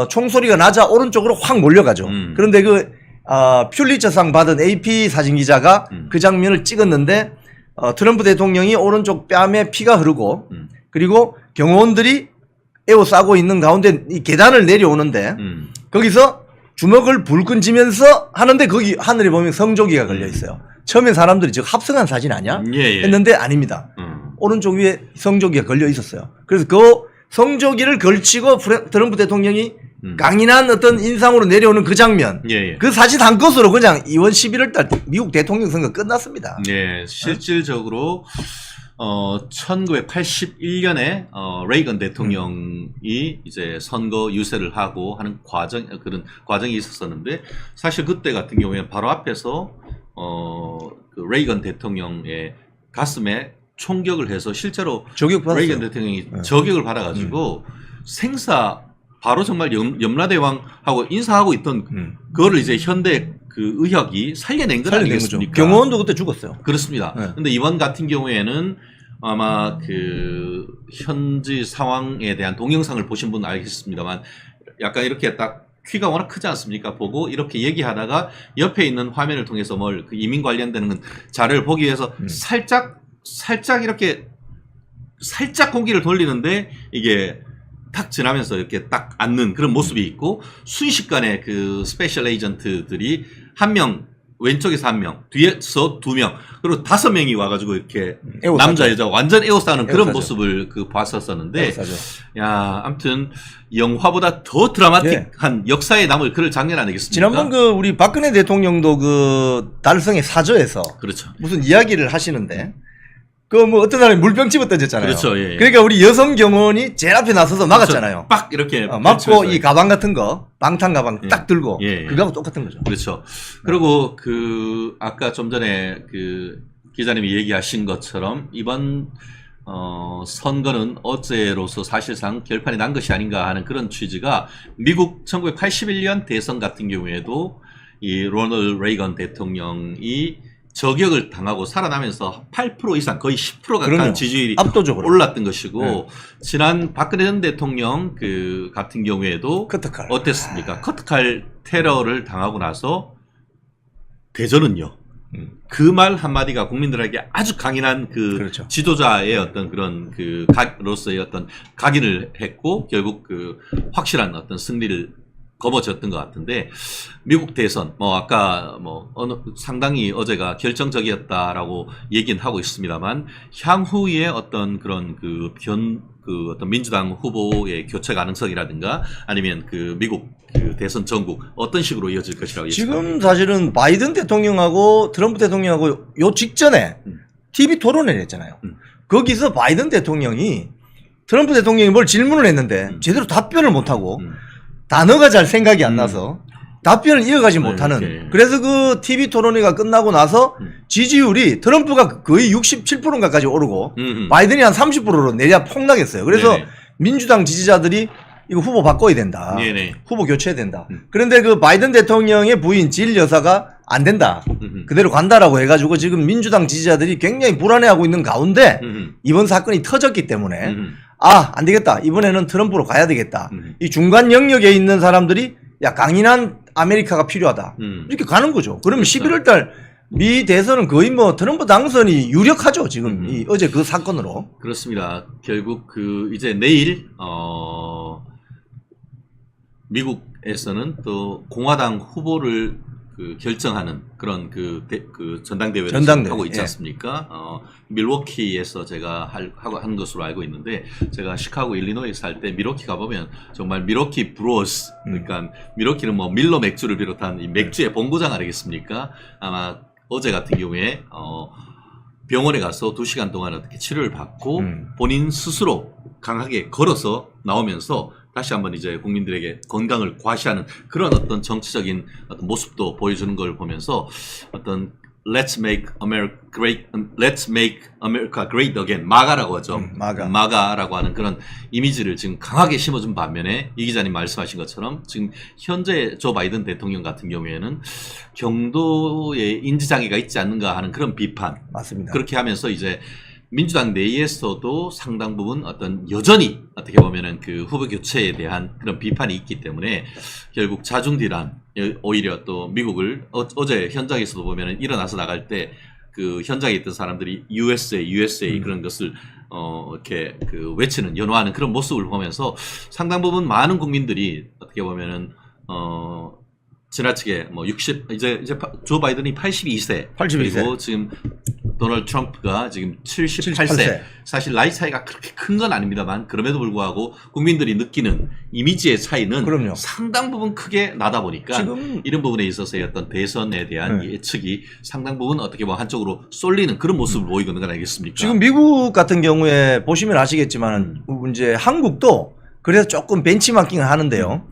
총소리가 나자 오른쪽으로 확 몰려가죠. 그런데 퓰리처상 받은 AP 사진 기자가 그 장면을 찍었는데, 트럼프 대통령이 오른쪽 뺨에 피가 흐르고, 그리고 경호원들이 에워싸고 있는 가운데 이 계단을 내려오는데 거기서 주먹을 불끈 쥐면서 하는데 거기 하늘에 보면 성조기가 걸려 있어요. 처음에 사람들이 지금 합성한 사진 아니야? 예. 했는데 아닙니다. 오른쪽 위에 성조기가 걸려 있었어요. 그래서 그 성조기를 걸치고 트럼프 대통령이 강인한 어떤 인상으로 내려오는 그 장면, 예. 그 사진 한 것으로 그냥 이번 11월 달 미국 대통령 선거 끝났습니다. 예, 실질적으로 1981년에 레이건 대통령이 이제 선거 유세를 하고 하는 그런 과정이 있었었는데, 사실 그때 같은 경우에 바로 앞에서 그 레이건 대통령의 가슴에 총격을 해서 실제로 레이건 대통령이 저격을 받아가지고 생사 바로 정말 염라대왕하고 인사하고 있던 그거를 이제 현대 그 의학이 살려낸 건 아니겠습니까? 경호원도 그때 죽었어요. 그렇습니다. 근데 이번 같은 경우에는 아마 그 현지 상황에 대한 동영상을 보신 분은 알겠습니다만, 약간 이렇게 딱 키가 워낙 크지 않습니까? 보고 이렇게 얘기하다가 옆에 있는 화면을 통해서 그 이민 관련되는 자료를 보기 위해서 살짝 이렇게 살짝 고개를 돌리는데 이게 탁 지나면서 이렇게 딱 앉는 그런 모습이 있고, 순식간에 그 스페셜 에이전트들이 한 명, 왼쪽에서 한 명, 뒤에서 두 명, 그리고 5명이 와가지고 이렇게 남자, 여자 완전 에워싸는 그런 모습을 봤었었는데, 야, 아무튼 영화보다 더 드라마틱한 역사에 남을 그럴 장면 아니겠습니까? 지난번 우리 박근혜 대통령도 달성의 사저에서 그렇죠. 무슨 이야기를 하시는데, 어떤 사람이 물병 집어 던졌잖아요. 그렇죠. 예. 그러니까 우리 여성 경호원이 제일 앞에 나서서 막았잖아요. 빡 이렇게 막고 이 가방 같은 거, 방탄 가방 딱 들고 그거하고 똑같은 거죠. 그렇죠. 그리고 아까 좀 전에 기자님이 얘기하신 것처럼 이번 선거는 어제로서 사실상 결판이 난 것이 아닌가 하는 그런 취지가, 미국 1981년 대선 같은 경우에도 이 로널드 레이건 대통령이 저격을 당하고 살아나면서 8% 이상 거의 10% 가까운 지지율이 압도적으로 올랐던 것이고, 지난 박근혜 전 대통령 같은 경우에도 커트칼 어땠습니까? 커트칼 테러를 당하고 나서 대전은요. 그 말 한마디가 국민들에게 아주 강인한 그렇죠. 지도자의 어떤 그런 로서의 어떤 각인을 했고, 결국 확실한 어떤 승리를 거머쥐었던 것 같은데, 미국 대선 아까 상당히 어제가 결정적이었다라고 얘기는 하고 있습니다만, 향후에 어떤 그런 어떤 민주당 후보의 교체 가능성이라든가 아니면 미국 대선 전국 어떤 식으로 이어질 것이라고 예측합니까? 지금 사실은 바이든 대통령하고 트럼프 대통령하고 요 직전에 TV 토론회를 했잖아요. 거기서 바이든 대통령이 트럼프 대통령이 뭘 질문을 했는데 제대로 답변을 못하고 단어가 잘 생각이 안 나서 답변을 이어가지 못하는, 그래서 그 TV 토론회가 끝나고 나서 지지율이 트럼프가 거의 67%까지 오르고 바이든이 한 30%로 내려 폭락했어요. 그래서 민주당 지지자들이 이거 후보 바꿔야 된다. 후보 교체해야 된다. 그런데 바이든 대통령의 부인 질 여사가 안 된다. 그대로 간다라고 해가지고 지금 민주당 지지자들이 굉장히 불안해하고 있는 가운데 이번 사건이 터졌기 때문에 안 되겠다. 이번에는 트럼프로 가야 되겠다. 이 중간 영역에 있는 사람들이 강인한 아메리카가 필요하다. 이렇게 가는 거죠. 그러면 11월 달 미 대선은 거의 트럼프 당선이 유력하죠. 지금 어제 그 사건으로. 그렇습니다. 결국 이제 내일 미국 에서는 또 공화당 후보를 결정하는 그런 그 전당대회를 하고 있지 않습니까? 밀워키에서 제가 하는 것으로 알고 있는데, 제가 시카고 일리노이에 살 때 밀워키 가보면 정말 밀워키 브루어스, 그러니까 밀워키는 뭐 밀러 맥주를 비롯한 이 맥주의 본고장 아니겠습니까? 아마 어제 같은 경우에 병원에 가서 2시간 동안 어떻게 치료를 받고 본인 스스로 강하게 걸어서 나오면서 다시 한번 이제 국민들에게 건강을 과시하는 그런 어떤 정치적인 어떤 모습도 보여주는 걸 보면서 어떤 Let's make America great again, 마가라고 하죠. 마가라고 하는 그런 이미지를 지금 강하게 심어준 반면에, 이 기자님 말씀하신 것처럼 지금 현재 조 바이든 대통령 같은 경우에는 경도에 인지장애가 있지 않는가 하는 그런 비판. 맞습니다. 그렇게 하면서 이제 민주당 내에서도 상당 부분 어떤 여전히 어떻게 보면은 그 후보 교체에 대한 그런 비판이 있기 때문에 결국 자중딜한, 오히려 또 미국을 어제 현장에서도 보면은 일어나서 나갈 때 그 현장에 있던 사람들이 USA 그런 것을 이렇게 그 외치는, 연호하는 그런 모습을 보면서 상당 부분 많은 국민들이 어떻게 보면은 지나치게 뭐 60, 이제 조 바이든이 82세. 그리고 지금 도널드 트럼프가 지금 78세. 사실 나이 차이가 그렇게 큰 건 아닙니다만, 그럼에도 불구하고 국민들이 느끼는 이미지의 차이는 그럼요. 상당 부분 크게 나다 보니까 지금 이런 부분에 있어서의 어떤 대선에 대한 예측이 상당 부분 어떻게 보면 한쪽으로 쏠리는 그런 모습을 보이고 있는 건 아니겠습니까? 지금 미국 같은 경우에 보시면 아시겠지만 이제 한국도 그래서 조금 벤치마킹을 하는데요.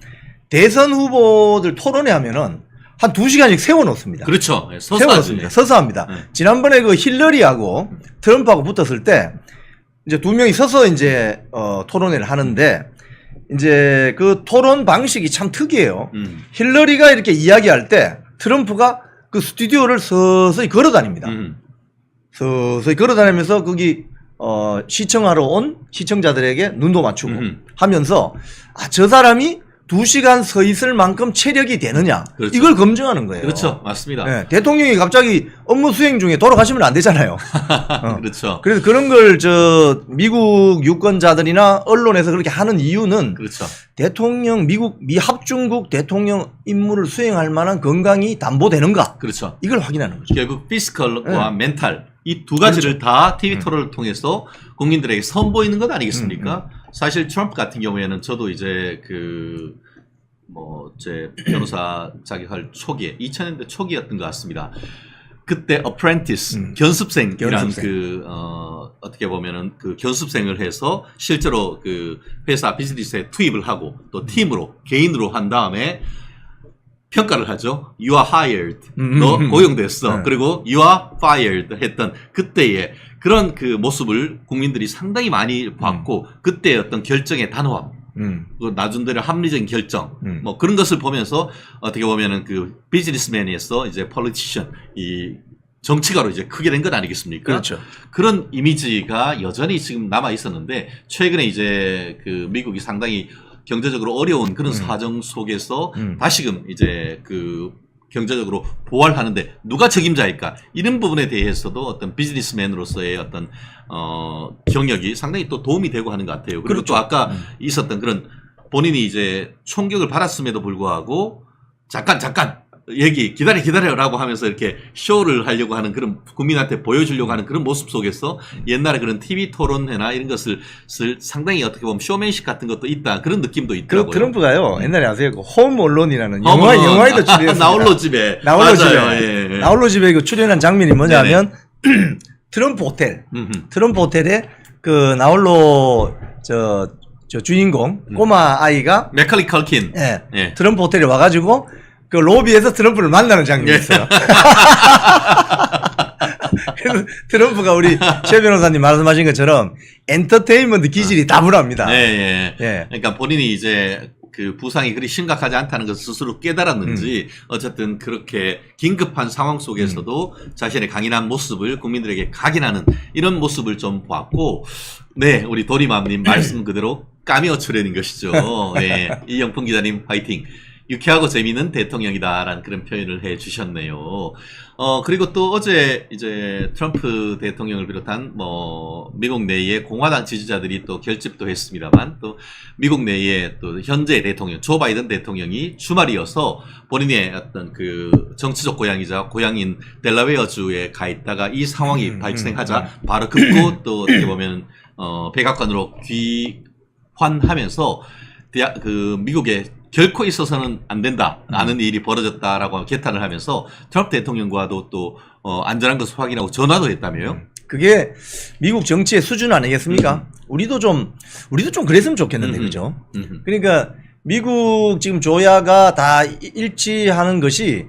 대선 후보들 토론회 하면은 한 2시간씩 세워놓습니다. 그렇죠. 세워놓습니다. 서서 합니다. 지난번에 그 힐러리하고 트럼프하고 붙었을 때 이제 두 명이 서서 이제 토론회를 하는데, 이제 그 토론 방식이 참 특이해요. 힐러리가 이렇게 이야기할 때 트럼프가 그 스튜디오를 서서히 걸어 다닙니다. 서서히 걸어 다니면서 거기 시청하러 온 시청자들에게 눈도 맞추고 하면서, 저 사람이 2시간 서 있을 만큼 체력이 되느냐, 그렇죠. 이걸 검증하는 거예요. 그렇죠. 맞습니다. 네, 대통령이 갑자기 업무 수행 중에 돌아가시면 안 되잖아요. 그렇죠. 그래서 그런 걸 미국 유권자들이나 언론에서 그렇게 하는 이유는, 그렇죠. 대통령, 미 합중국 대통령 임무를 수행할 만한 건강이 담보되는가, 그렇죠. 이걸 확인하는 거죠. 결국 피지컬과 멘탈, 이 두 가지를 다 TV 토론을 통해서 국민들에게 선보이는 것 아니겠습니까? 사실 트럼프 같은 경우에는 저도 이제 제 변호사 자격할 초기에 2000년대 초기였던 것 같습니다. 그때 어프렌티스, 견습생이란 어떻게 보면은 그 견습생을 해서 실제로 그 회사 비즈니스에 투입을 하고 또 팀으로, 개인으로 한 다음에 평가를 하죠. You are hired. 너 고용됐어. 그리고 you are fired 했던 그때의 그런 그 모습을 국민들이 상당히 많이 봤고, 그때의 어떤 결정의 단호함, 낮은 대로 합리적인 결정, 뭐 그런 것을 보면서 어떻게 보면은 그 비즈니스맨에서 이제 폴리티션, 이 정치가로 이제 크게 된 것 아니겠습니까? 그렇죠. 그런 이미지가 여전히 지금 남아 있었는데, 최근에 이제 그 미국이 상당히 경제적으로 어려운 그런 사정 속에서 다시금 이제 그 경제적으로 부활하는데 누가 책임자일까, 이런 부분에 대해서도 어떤 비즈니스맨으로서의 어떤 경력이 상당히 또 도움이 되고 하는 것 같아요. 그리고 그렇죠. 또 아까 있었던 그런 본인이 이제 총격을 받았음에도 불구하고 잠깐 기다려라고 하면서 이렇게 쇼를 하려고 하는, 그런 국민한테 보여주려고 하는 그런 모습 속에서 옛날에 그런 TV 토론회나 이런 것을 상당히 어떻게 보면 쇼맨십 같은 것도 있다, 그런 느낌도 있더라고요. 트럼프가요, 옛날에 아세요? 그 홈 언론이라는 영화에도 출연했습니다. 나홀로 집에. 나홀로 집에 그 출연한 장면이 뭐냐면 트럼프 호텔에 그 나홀로 저 주인공 꼬마 아이가 맥컬리 컬킨. 트럼프 호텔에 와가지고 그 로비에서 트럼프를 만나는 장면이 있어요. 그래서 트럼프가 우리 최 변호사님 말씀하신 것처럼 엔터테인먼트 기질이 다분합니다. 그러니까 본인이 이제 그 부상이 그리 심각하지 않다는 것을 스스로 깨달았는지 어쨌든 그렇게 긴급한 상황 속에서도 자신의 강인한 모습을 국민들에게 각인하는 이런 모습을 좀 보았고, 우리 도리맘님 말씀 그대로 까미어 출연인 것이죠. 이영풍 기자님 화이팅. 유쾌하고 재미있는 대통령이다라는 그런 표현을 해 주셨네요. 그리고 또 어제 이제 트럼프 대통령을 비롯한 뭐 미국 내의 공화당 지지자들이 또 결집도 했습니다만 또 미국 내의 또 현재 대통령 조 바이든 대통령이 주말이어서 본인의 어떤 그 정치적 고향인 델라웨어주에 가 있다가 이 상황이 발생하자 바로 급고 또 어떻게 보면 백악관으로 귀환하면서 미국에 결코 있어서는 안 된다라는 일이 벌어졌다라고 개탄을 하면서 트럼프 대통령과도 또 안전한 것을 확인하고 전화도 했다며요. 그게 미국 정치의 수준 아니겠습니까? 우리도 좀 그랬으면 좋겠는데, 그죠? 그러니까 미국 지금 조야가 다 일치하는 것이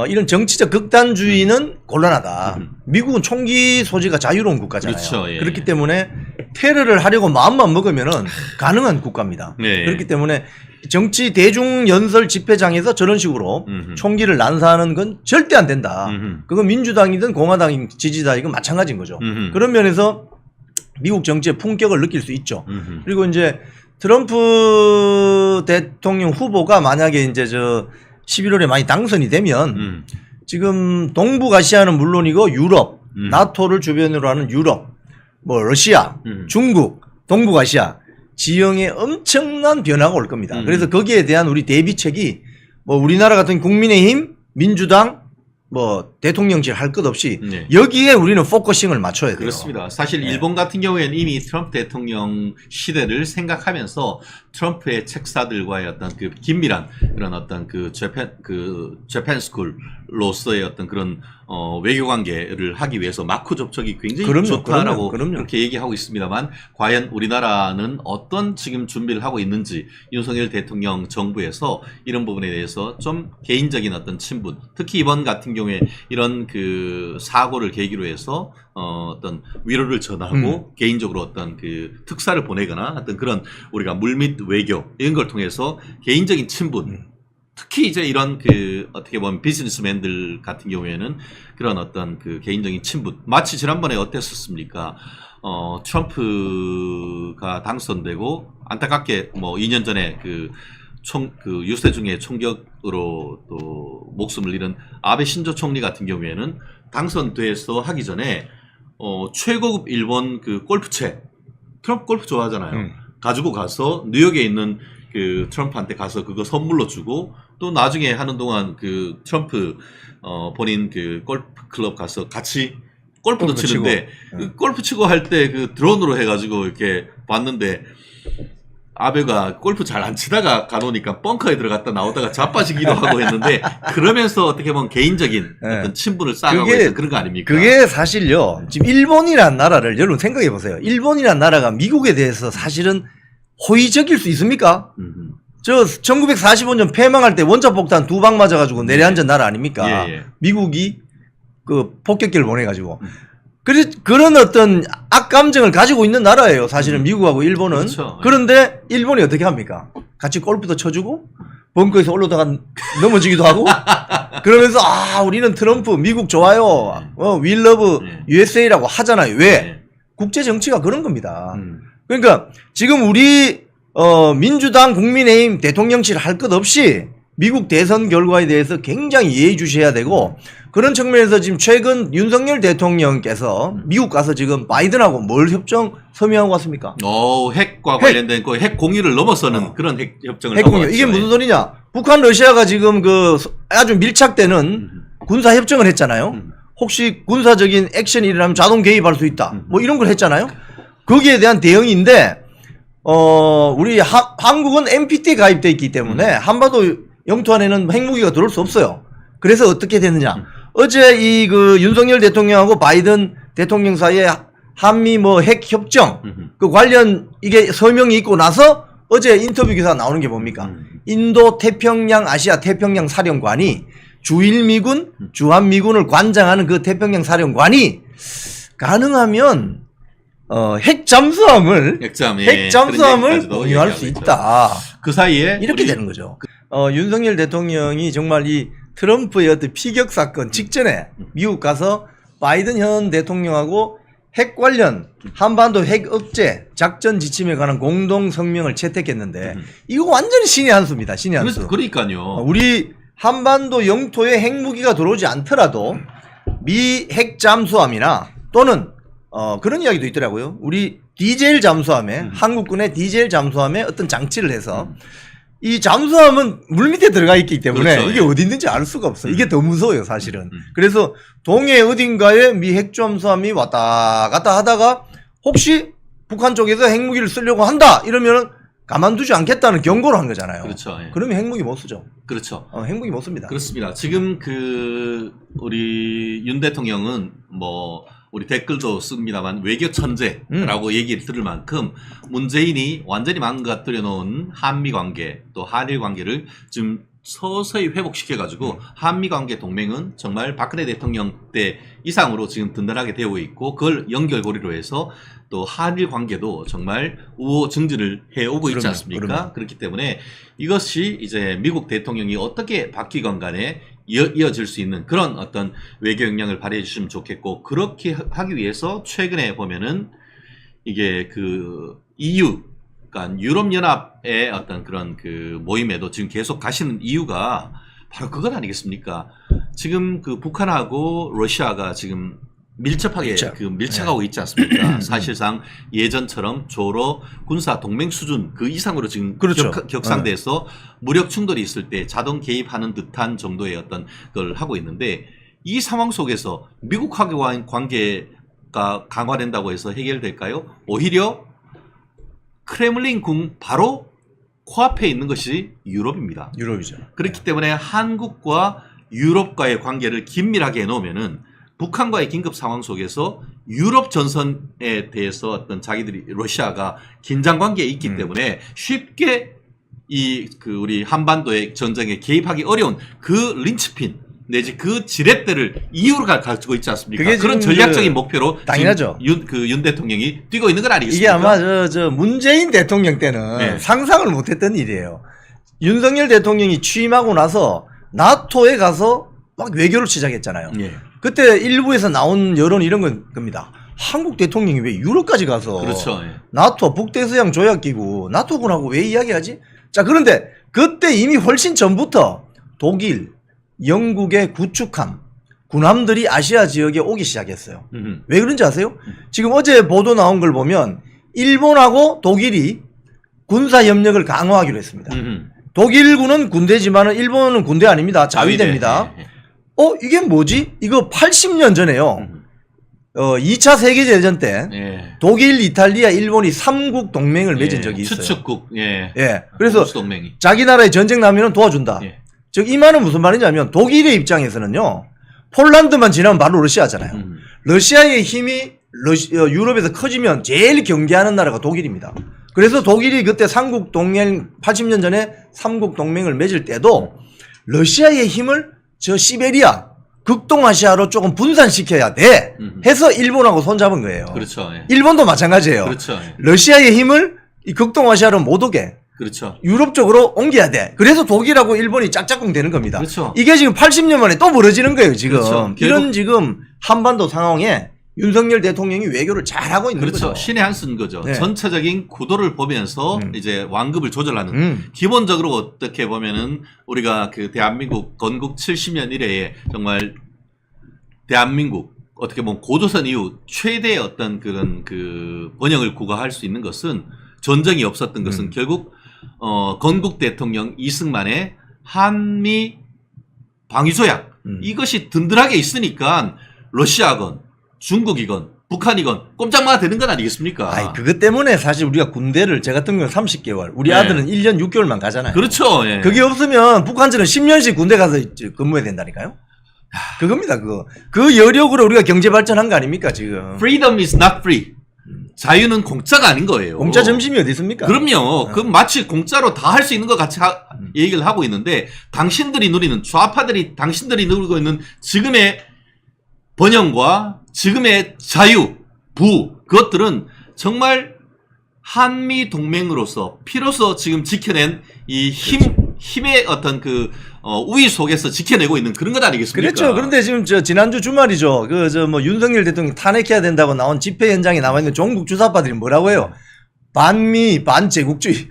이런 정치적 극단주의는 곤란하다. 미국은 총기 소지가 자유로운 국가잖아요. 그렇죠, 예. 그렇기 때문에 테러를 하려고 마음만 먹으면은 가능한 국가입니다. 네. 그렇기 때문에 정치 대중연설 집회장에서 저런 식으로 총기를 난사하는 건 절대 안 된다. 그건 민주당이든 공화당 지지자이건 마찬가지인 거죠. 그런 면에서 미국 정치의 품격을 느낄 수 있죠. 그리고 이제 트럼프 대통령 후보가 만약에 이제 11월에 많이 당선이 되면 지금 동북아시아는 물론이고 유럽, 나토를 주변으로 하는 유럽, 뭐 러시아, 중국, 동북아시아 지형에 엄청난 변화가 올 겁니다. 그래서 거기에 대한 우리 대비책이 뭐 우리나라 같은 국민의힘, 민주당, 뭐 대통령실 할 것 없이 네. 여기에 우리는 포커싱을 맞춰야 돼요. 그렇습니다. 사실 네. 일본 같은 경우에는 이미 트럼프 대통령 시대를 생각하면서 트럼프의 책사들과의 어떤 그 긴밀한 그런 어떤 그 재팬 스쿨로서의 어떤 그런 외교 관계를 하기 위해서 마크 접촉이 굉장히 그럼요, 좋다라고 그럼요. 그렇게 얘기하고 있습니다만 과연 우리나라는 어떤 지금 준비를 하고 있는지 윤석열 대통령 정부에서 이런 부분에 대해서 좀 개인적인 어떤 친분, 특히 이번 같은 경우에 이런 그 사고를 계기로 해서 어떤 위로를 전하고 개인적으로 어떤 그 특사를 보내거나 어떤 그런 우리가 물밑 외교 이런 걸 통해서 개인적인 친분, 특히 이제 이런 그 어떻게 보면 비즈니스맨들 같은 경우에는 그런 어떤 그 개인적인 친분, 마치 지난번에 어땠었습니까? 트럼프가 당선되고 안타깝게 뭐 2년 전에 그 유세 중에 총격으로 또 목숨을 잃은 아베 신조 총리 같은 경우에는 당선돼서 하기 전에 최고급 일본 그 골프채, 트럼프 골프 좋아하잖아요. 가지고 가서 뉴욕에 있는 그 트럼프한테 가서 그거 선물로 주고 또 나중에 하는 동안 그 트럼프 본인 그 골프 클럽 가서 같이 골프도 치는데 그 골프 치고 할 때 그 드론으로 해가지고 이렇게 봤는데 아베가 골프 잘 안 치다가 가놓으니까 벙커에 들어갔다 나오다가 자빠지기도 하고 했는데 그러면서 어떻게 보면 개인적인 어떤 친분을 쌓아가고 있는 그런 거 아닙니까? 그게 사실요. 지금 일본이라는 나라를 여러분 생각해 보세요. 일본이라는 나라가 미국에 대해서 사실은 호의적일 수 있습니까? 저 1945년 폐망할 때 원자폭탄 2방 맞아가지고 내려앉은 나라 아닙니까? 예. 미국이 그 폭격기를 보내가지고. 그런 어떤 악감정을 가지고 있는 나라예요. 사실은 미국하고 일본은. 그렇죠. 그런데 일본이 어떻게 합니까? 같이 골프도 쳐주고 벙커에서 올라다가 넘어지기도 하고 그러면서 우리는 트럼프 미국 좋아요. We love USA라고 하잖아요. 왜? 국제 정치가 그런 겁니다. 그러니까 지금 우리 민주당 국민의힘 대통령실 할 것 없이 미국 대선 결과에 대해서 굉장히 예의주시해야 되고 그런 측면에서 지금 최근 윤석열 대통령께서 미국 가서 지금 바이든하고 뭘 서명하고 왔습니까? 핵과 관련된 그 핵 공유를 넘어서는 그런 핵 협정을 핵 하고 공유. 왔죠. 이게 무슨 소리냐? 북한 러시아가 지금 그 아주 밀착되는 군사 협정을 했잖아요. 혹시 군사적인 액션이 일어나면 자동 개입할 수 있다. 뭐 이런 걸 했잖아요. 거기에 대한 대응인데 우리 한국은 NPT에 가입돼 있기 때문에 한반도 영토 안에는 핵무기가 들어올 수 없어요. 그래서 어떻게 됐느냐? 어제 이 그 윤석열 대통령하고 바이든 대통령 사이에 한미 뭐 핵 협정 그 관련 이게 서명이 있고 나서 어제 인터뷰 기사 나오는 게 뭡니까? 인도 태평양 아시아 태평양 사령관이 주일미군 주한미군을 관장하는 그 태평양 사령관이 가능하면 핵 잠수함을 공유할 수 있다. 그 사이에 이렇게 되는 거죠. 윤석열 대통령이 정말 이 트럼프의 어떤 피격 사건 직전에 미국 가서 바이든 현 대통령하고 핵 관련 한반도 핵 억제 작전 지침에 관한 공동 성명을 채택했는데 이거 완전히 신의 한 수입니다. 신의 한 수. 그러니까요. 우리 한반도 영토에 핵무기가 들어오지 않더라도 미 핵 잠수함이나 또는 그런 이야기도 있더라고요. 우리 디젤 잠수함에 한국군의 디젤 잠수함에 어떤 장치를 해서 이 잠수함은 물 밑에 들어가 있기 때문에 그렇죠. 이게 어디 있는지 알 수가 없어요. 이게 더 무서워요, 사실은. 그래서 동해 어딘가에 미 핵 잠수함이 왔다 갔다 하다가 혹시 북한 쪽에서 핵무기를 쓰려고 한다 이러면은 가만두지 않겠다는 경고를 한 거잖아요. 그렇죠. 예. 그러면 핵무기 못 쓰죠. 그렇죠. 핵무기 못 씁니다. 그렇습니다. 지금 우리 윤 대통령은 우리 댓글도 씁니다만 외교 천재라고 얘기를 들을 만큼 문재인이 완전히 망가뜨려 놓은 한미 관계 또 한일 관계를 지금 서서히 회복시켜가지고 한미 관계 동맹은 정말 박근혜 대통령 때 이상으로 지금 든든하게 되고 있고 그걸 연결고리로 해서 또 한일 관계도 정말 우호 증진을 해오고 있지 않습니까? 그럼요. 그렇기 때문에 이것이 이제 미국 대통령이 어떻게 바뀌건 간에 이어질 수 있는 그런 어떤 외교 역량을 발휘해 주시면 좋겠고 그렇게 하기 위해서 최근에 보면은 이게 EU 그러니까 유럽연합의 어떤 그런 모임에도 지금 계속 가시는 이유가 바로 그것 아니겠습니까? 지금 북한하고 러시아가 지금 밀접하게 밀착하고 있지 않습니까? 사실상 예전처럼 조로 군사 동맹 수준 그 이상으로 지금 그렇죠. 격상돼서 무력 충돌이 있을 때 자동 개입하는 듯한 정도의 어떤 걸 하고 있는데 이 상황 속에서 미국하고의 관계가 강화된다고 해서 해결될까요? 오히려 크렘린 궁 바로 코앞에 있는 것이 유럽입니다. 유럽이죠. 그렇기 때문에 한국과 유럽과의 관계를 긴밀하게 해놓으면은 북한과의 긴급 상황 속에서 유럽 전선에 대해서 어떤 자기들이 러시아가 긴장 관계에 있기 때문에 쉽게 우리 한반도의 전쟁에 개입하기 어려운 그 린치핀 내지 그 지렛대를 이유로 가지고 있지 않습니까? 그게 그런 지금 전략적인 목표로 당연하죠. 윤 대통령이 뛰고 있는 건 아니겠습니까? 이게 아마 저 문재인 대통령 때는 네. 상상을 못했던 일이에요. 윤석열 대통령이 취임하고 나서 나토에 가서 막 외교를 시작했잖아요. 예. 그때 일부에서 나온 여론 이런 겁니다. 한국 대통령이 왜 유럽까지 가서 그렇죠. 예. 나토 북대서양 조약기구 나토군하고 왜 이야기하지? 자, 그런데 그때 이미 훨씬 전부터 독일, 영국의 구축함, 군함들이 아시아 지역에 오기 시작했어요. 왜 그런지 아세요? 지금 어제 보도 나온 걸 보면 일본하고 독일이 군사 협력을 강화하기로 했습니다. 독일군은 군대지만은 일본은 군대 아닙니다. 자위대입니다. 예. 이게 뭐지? 이거 80년 전에요. 2차 세계대전 때 예. 독일, 이탈리아, 일본이 3국 동맹을 맺은 적이 있어요. 추축국. 예. 예. 그래서 동맹이. 자기 나라에 전쟁 나면 도와준다. 예. 즉, 이 말은 무슨 말이냐면 독일의 입장에서는요. 폴란드만 지나면 바로 러시아잖아요. 러시아의 힘이 유럽에서 커지면 제일 경계하는 나라가 독일입니다. 그래서 독일이 그때 3국 동맹 80년 전에 3국 동맹을 맺을 때도 러시아의 힘을 저 시베리아 극동아시아로 조금 분산시켜야 돼 해서 일본하고 손잡은 거예요. 그렇죠. 예. 일본도 마찬가지예요. 그렇죠. 예. 러시아의 힘을 이 극동아시아로 못 오게 그렇죠. 유럽 쪽으로 옮겨야 돼. 그래서 독일하고 일본이 짝짝꿍 되는 겁니다. 그렇죠. 이게 지금 80년 만에 또 벌어지는 거예요, 지금. 그렇죠. 이런 지금 한반도 상황에 윤석열 대통령이 외교를 잘하고 있는 그렇죠. 거죠. 신의 한 수인 거죠. 네. 전체적인 구도를 보면서 이제 완급을 조절하는 기본적으로 어떻게 보면은 우리가 대한민국 건국 70년 이래에 정말 대한민국 어떻게 보면 고조선 이후 최대의 어떤 그런 번영을 구가할 수 있는 것은 전쟁이 없었던 것은 결국 건국 대통령 이승만의 한미 방위조약 이것이 든든하게 있으니까 러시아건 중국이건 북한이건 꼼짝마가 되는 건 아니겠습니까? 아이, 그것 때문에 사실 우리가 군대를 제 같은 경우는 30개월, 우리 네. 아들은 1년 6개월만 가잖아요. 그렇죠. 예. 그게 없으면 북한처럼 10년씩 군대 가서 근무해야 된다니까요? 그겁니다, 그거. 그 여력으로 우리가 경제 발전한 거 아닙니까, 지금? Freedom is not free. 자유는 공짜가 아닌 거예요. 공짜 점심이 어디 있습니까? 그럼요. 그 마치 공짜로 다 할 수 있는 것 같이 얘기를 하고 있는데 당신들이 누리는 좌파들이 당신들이 누리고 있는 지금의 번영과 지금의 자유, 그것들은 정말 한미 동맹으로서 피로서 지금 지켜낸 이 힘의 어떤 그 우위 속에서 지켜내고 있는 그런 것 아니겠습니까? 그렇죠. 그런데 지금 지난주 주말이죠. 윤석열 대통령 탄핵해야 된다고 나온 집회 현장에 나와 있는 종북 주사파들이 뭐라고 해요? 반미 반제국주의.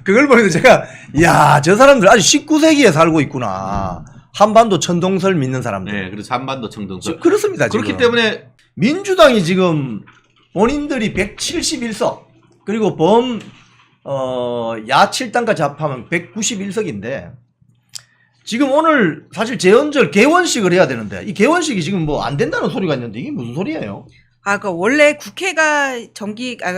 그걸 보면서 제가 야, 저 사람들 아주 19세기에 살고 있구나. 한반도 천동설 믿는 사람들. 네, 그래서 한반도 청동설. 그렇습니다. 지금. 그렇기 때문에 민주당이 지금 본인들이 171석 그리고 야 7당까지 합하면 191석인데 지금 오늘 사실 재헌절 개원식을 해야 되는데 이 개원식이 지금 뭐 안 된다는 소리가 있는데 이게 무슨 소리예요? 그 원래 국회가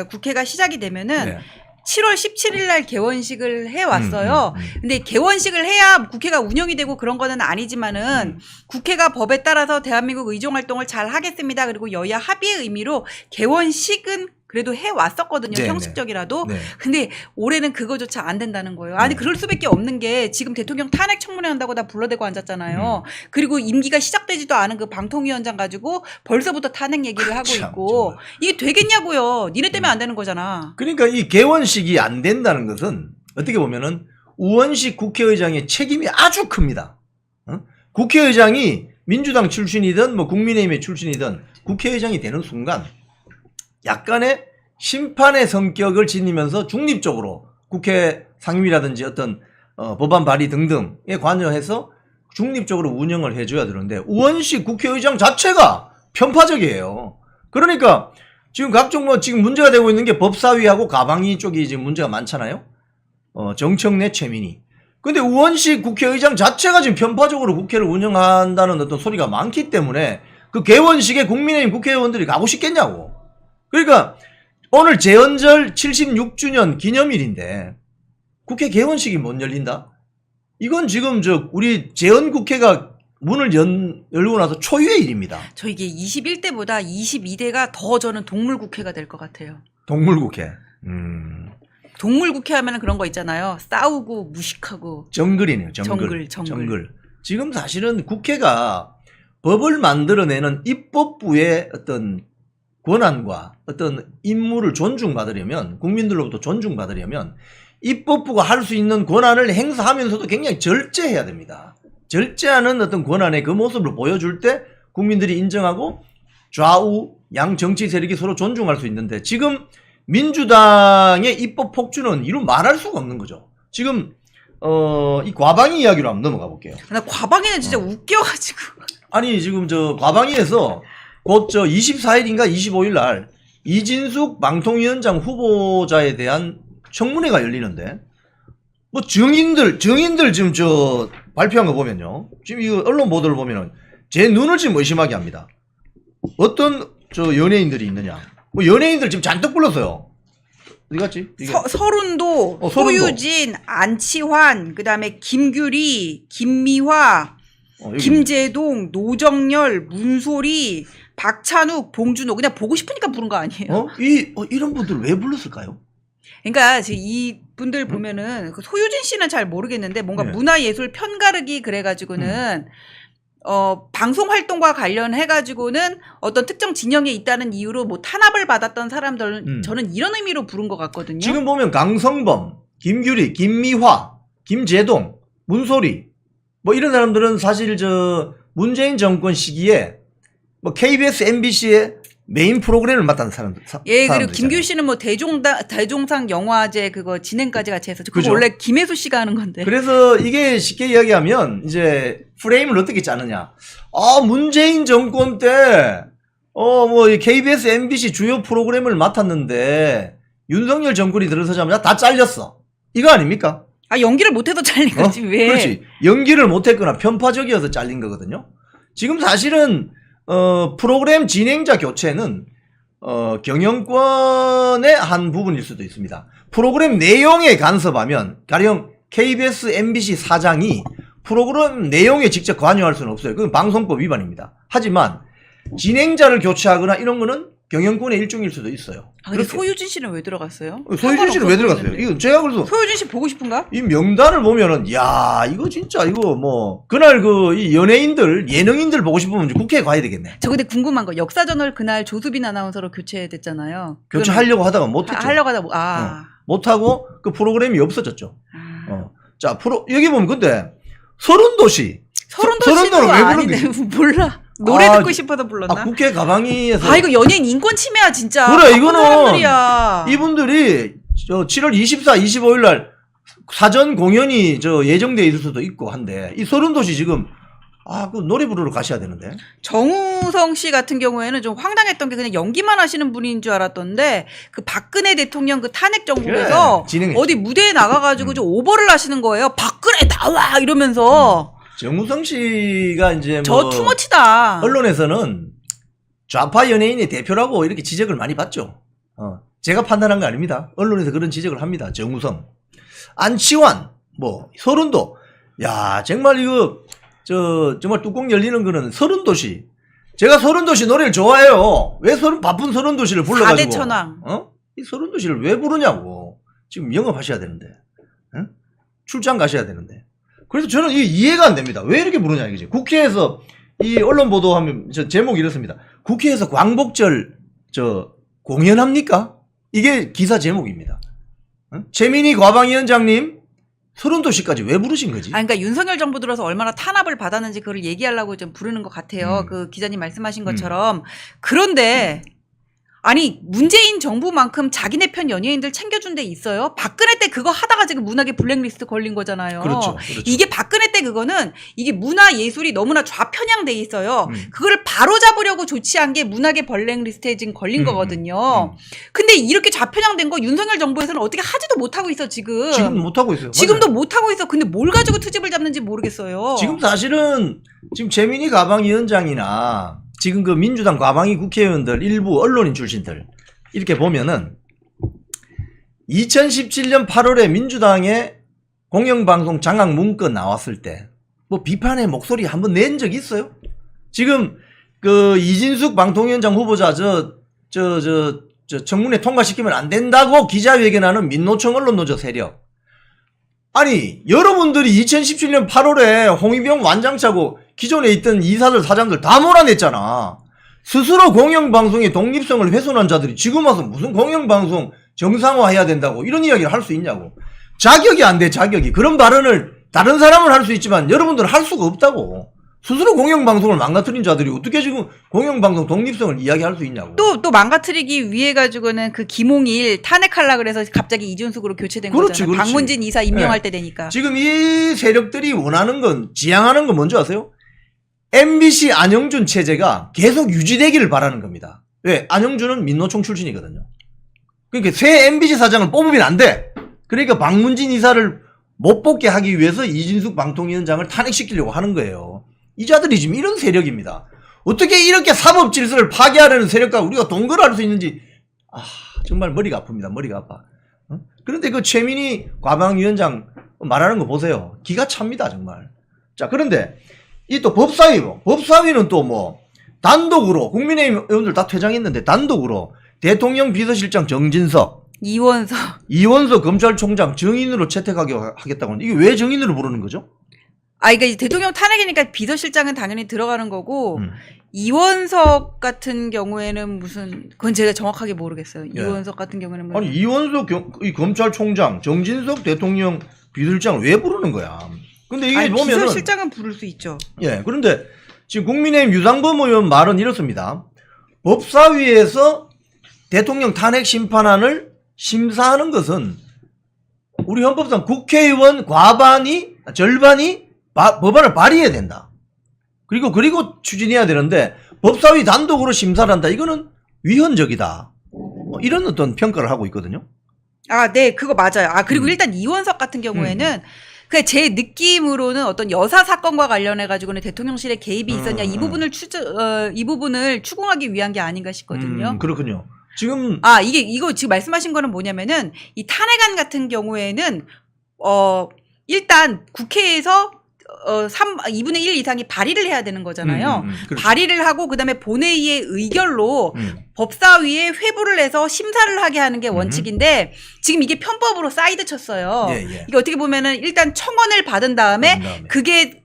국회가 시작이 되면은 네. 7월 17일 날 개원식을 해 왔어요. 근데 개원식을 해야 국회가 운영이 되고 그런 거는 아니지만은 국회가 법에 따라서 대한민국 의정 활동을 잘 하겠습니다. 그리고 여야 합의의 의미로 개원식은 그래도 해 왔었거든요. 네, 형식적이라도. 네. 근데 올해는 그거조차 안 된다는 거예요. 아니 그럴 수밖에 없는 게 지금 대통령 탄핵 청문회 한다고 다 불러대고 앉았잖아요. 그리고 임기가 시작되지도 않은 그 방통위원장 가지고 벌써부터 탄핵 얘기를 하고 참, 있고 정말. 이게 되겠냐고요. 니네 때문에 안 되는 거잖아. 그러니까 이 개원식이 안 된다는 것은 어떻게 보면은 우원식 국회의장의 책임이 아주 큽니다. 국회의장이 민주당 출신이든 뭐 국민의힘의 출신이든 국회의장이 되는 순간 약간의 심판의 성격을 지니면서 중립적으로 국회 상임위라든지 어떤 법안 발의 등등에 관여해서 중립적으로 운영을 해줘야 되는데 우원식 국회의장 자체가 편파적이에요. 그러니까 지금 각종 지금 문제가 되고 있는 게 법사위하고 가방위 쪽이 지금 문제가 많잖아요. 정청래, 최민희. 근데 우원식 국회의장 자체가 지금 편파적으로 국회를 운영한다는 어떤 소리가 많기 때문에 그 개원식에 국민의힘 국회의원들이 가고 싶겠냐고. 그러니까 오늘 재헌절 76주년 기념일인데 국회 개원식이 못 열린다? 이건 지금 우리 재헌국회가 문을 열고 나서 초유의 일입니다. 저 이게 21대보다 22대가 더 저는 동물국회가 될 것 같아요. 동물국회. 동물국회 하면 그런 거 있잖아요. 싸우고 무식하고. 정글이네요. 정글. 정글. 지금 사실은 국회가 법을 만들어내는 입법부의 어떤 권한과 어떤 임무를 존중받으려면 국민들로부터 존중받으려면 입법부가 할 수 있는 권한을 행사하면서도 굉장히 절제해야 됩니다. 절제하는 어떤 권한의 그 모습을 보여줄 때 국민들이 인정하고 좌우 양 정치 세력이 서로 존중할 수 있는데 지금 민주당의 입법 폭주는 이루 말할 수가 없는 거죠. 지금 이 과방위 이야기로 한번 넘어가 볼게요. 나 과방위는 진짜 웃겨가지고. 아니 지금 과방위에서 곧 24일인가 25일 날 이진숙 방통위원장 후보자에 대한 청문회가 열리는데 뭐 증인들 지금 발표한 거 보면요. 지금 이거 언론 보도를 보면은 제 눈을 지금 의심하게 합니다. 어떤 연예인들이 있느냐. 뭐 연예인들 지금 잔뜩 불렀어요. 어디 갔지? 이게? 서른도, 서른도. 소유진, 안치환, 그다음에 김규리, 김미화, 여기. 김재동, 노정열, 문소리, 박찬욱, 봉준호 그냥 보고 싶으니까 부른 거 아니에요? 이런 분들 왜 불렀을까요? 그러니까 지금 이 분들 보면은 그 소유진 씨는 잘 모르겠는데 뭔가 네. 문화예술 편가르기 그래가지고는 방송 활동과 관련해 가지고는 어떤 특정 진영에 있다는 이유로 뭐 탄압을 받았던 사람들 저는 이런 의미로 부른 것 같거든요. 지금 보면 강성범, 김규리, 김미화, 김재동, 문소리 뭐 이런 사람들은 사실 문재인 정권 시기에 뭐 KBS, MBC의 메인 프로그램을 맡았는 사람들. 그리고 김규리 씨는 뭐 대종상 영화제 그거 진행까지 같이 해서 그거 그죠? 원래 김혜수 씨가 하는 건데. 그래서 이게 쉽게 이야기하면 이제 프레임을 어떻게 짜느냐. 문재인 정권 때 뭐 KBS, MBC 주요 프로그램을 맡았는데 윤석열 정권이 들어서자마자 다 잘렸어. 이거 아닙니까? 연기를 못해서 잘린 거지 왜? 그렇지. 연기를 못했거나 편파적이어서 잘린 거거든요. 지금 사실은 프로그램 진행자 교체는 경영권의 한 부분일 수도 있습니다. 프로그램 내용에 간섭하면 가령 KBS, MBC 사장이 프로그램 내용에 직접 관여할 수는 없어요. 그건 방송법 위반입니다. 하지만 진행자를 교체하거나 이런 거는 경영권의 일종일 수도 있어요. 근데 그렇게. 소유진 씨는 왜 들어갔어요? 소유진 씨는 왜 들어갔어요? 이거 제가 그래서 소유진 씨 보고 싶은가? 이 명단을 보면은 야 이거 진짜 이거 뭐 그날 이 연예인들 예능인들 보고 싶으면 이제 국회에 가야 되겠네. 저 근데 궁금한 거 역사저널 그날 조수빈 아나운서로 교체됐잖아요. 교체하려고 하다가 못했죠. 하려고 하다 못하고 못하고 그 프로그램이 없어졌죠. 자, 여기 보면 근데 서른도시. 서른도시도 서른도는 왜 아닌데 몰라. 노래 아, 듣고 싶어서 불렀나? 국회 가방위에서. 아 이거 연예인 인권 침해야 진짜. 그래, 나쁜 이거는 사람들이야. 이분들이 저 7월 24, 25일 날 사전 공연이 예정돼 있을 수도 있고 한데 이 서른도시 지금 그 노래 부르러 가셔야 되는데. 정우성 씨 같은 경우에는 좀 황당했던 게 그냥 연기만 하시는 분인 줄 알았던데 그 박근혜 대통령 그 탄핵 정국에서 그래, 진행했죠. 어디 무대에 나가가지고 좀 오버를 하시는 거예요. 박근혜 나와 이러면서 정우성 씨가 이제 저 투머치다. 언론에서는 좌파 연예인의 대표라고 이렇게 지적을 많이 받죠. 제가 판단한 거 아닙니다. 언론에서 그런 지적을 합니다. 정우성, 안치환, 서른도. 야, 정말 이거 정말 뚜껑 열리는 거는 서른도시. 제가 서른도시 노래를 좋아해요. 왜 바쁜 서른도시를 불러가지고 4대 천왕. 이 서른도시를 왜 부르냐고. 지금 영업하셔야 되는데. 출장 가셔야 되는데. 그래서 저는 이게 이해가 안 됩니다. 왜 이렇게 부르냐 이거지. 국회에서 이 언론 보도하면 제목이 이렇습니다. 국회에서 광복절 공연합니까? 이게 기사 제목입니다. 최민희 과방위원장님 서른도시까지 왜 부르신 거지? 그러니까 윤석열 정부 들어서 얼마나 탄압을 받았는지 그걸 얘기하려고 좀 부르는 것 같아요. 그 기자님 말씀하신 것처럼. 그런데 아니 문재인 정부만큼 자기네 편 연예인들 챙겨준 데 있어요? 박근혜 때 그거 하다가 지금 문학의 블랙리스트 걸린 거잖아요. 그렇죠. 이게 박근혜 때 그거는 이게 문화 예술이 너무나 좌편향돼 있어요. 그거를 바로 잡으려고 조치한 게 문학의 블랙리스트에 지금 걸린 거거든요. 근데 이렇게 좌편향된 거 윤석열 정부에서는 어떻게 하지도 못하고 있어 지금. 지금 못하고 있어요. 지금도 맞아요. 못하고 있어. 근데 뭘 가지고 트집을 잡는지 모르겠어요. 지금 사실은 지금 최민희 과방위원장이나 지금 그 민주당 과방위 국회의원들 일부 언론인 출신들 이렇게 보면은 2017년 8월에 민주당의 공영방송 장악 문건 나왔을 때 비판의 목소리 한번 낸 적 있어요? 지금 그 이진숙 방통위원장 후보자 청문회 통과시키면 안 된다고 기자회견하는 민노총 언론노조 세력. 아니 여러분들이 2017년 8월에 홍위병 완장차고 기존에 있던 이사들 사장들 다 몰아냈잖아. 스스로 공영방송의 독립성을 훼손한 자들이 지금 와서 무슨 공영방송 정상화해야 된다고 이런 이야기를 할 수 있냐고. 자격이 안 돼. 자격이. 그런 발언을 다른 사람은 할 수 있지만 여러분들은 할 수가 없다고. 스스로 공영방송을 망가뜨린 자들이 어떻게 지금 공영방송 독립성을 이야기할 수 있냐고. 또 망가뜨리기 위해 가지고는 그 김홍일 탄핵하려고 그래서 갑자기 이준숙으로 교체된 거잖아요. 그렇지. 박문진 이사 임명할 네. 때 되니까. 지금 이 세력들이 원하는 건 지향하는 건 뭔지 아세요? MBC 안영준 체제가 계속 유지되기를 바라는 겁니다. 왜? 안영준은 민노총 출신이거든요. 그러니까 새 MBC 사장을 뽑으면 안 돼. 그러니까 박문진 이사를 못 뽑게 하기 위해서 이진숙 방통위원장을 탄핵시키려고 하는 거예요. 이 자들이 지금 이런 세력입니다. 어떻게 이렇게 사법 질서를 파괴하려는 세력과 우리가 동거를 할 수 있는지 정말 머리가 아픕니다. 머리가 아파. 그런데 그 최민희 과방위원장 말하는 거 보세요. 기가 찹니다 정말. 자, 그런데 이 또 법사위는 또 단독으로 국민의힘 의원들 다 퇴장했는데 단독으로 대통령 비서실장 정진석, 이원석 검찰총장 정인으로 채택하게 하겠다고 하는데 이게 왜 정인으로 부르는 거죠? 그러니까 이제 대통령 탄핵이니까 비서실장은 당연히 들어가는 거고 이원석 같은 경우에는 그건 제가 정확하게 모르겠어요. 예. 이원석 같은 경우는 아니 이원석 이 검찰총장, 정진석 대통령 비서실장을 왜 부르는 거야? 근데 이게 보면은 비서실장은 부를 수 있죠. 예, 그런데 지금 국민의힘 유상범 의원 말은 이렇습니다. 법사위에서 대통령 탄핵 심판안을 심사하는 것은 우리 헌법상 국회의원 절반이 법안을 발의해야 된다. 그리고 추진해야 되는데 법사위 단독으로 심사를 한다. 이거는 위헌적이다. 이런 어떤 평가를 하고 있거든요. 네, 그거 맞아요. 그리고 일단 이원석 같은 경우에는 제 느낌으로는 어떤 여사 사건과 관련해 가지고는 대통령실에 개입이 있었냐 이 부분을 추궁하기 위한 게 아닌가 싶거든요. 그렇군요. 지금 이거 지금 말씀하신 거는 뭐냐면은 이 탄핵안 같은 경우에는 일단 국회에서 2분의 1 이상이 발의를 해야 되는 거잖아요. 그렇죠. 발의를 하고 그다음에 본회의의 의결로 법사위에 회부를 해서 심사를 하게 하는 게 원칙인데 지금 이게 편법으로 사이드 쳤어요. 예. 이게 어떻게 보면은 일단 청원을 받은 다음에 그게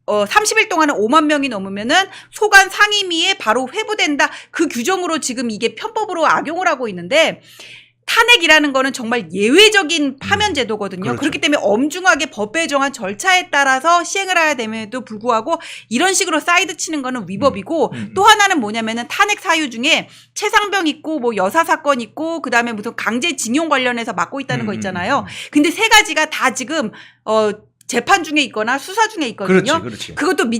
30일 동안에 5만 명이 넘으면은 소관 상임위에 바로 회부된다. 그 규정으로 지금 이게 편법으로 악용을 하고 있는데 탄핵이라는 거는 정말 예외적인 파면 제도거든요. 그렇죠. 그렇기 때문에 엄중하게 법에 정한 절차에 따라서 시행을 해야 됨에도 불구하고 이런 식으로 사이드 치는 거는 위법이고 또 하나는 뭐냐면은 탄핵 사유 중에 최상병 있고 뭐 여사 사건 있고 그다음에 무슨 강제징용 관련해서 맡고 있다는 거 있잖아요. 근데 세 가지가 다 지금 재판 중에 있거나 수사 중에 있거든요. 그렇지. 그것도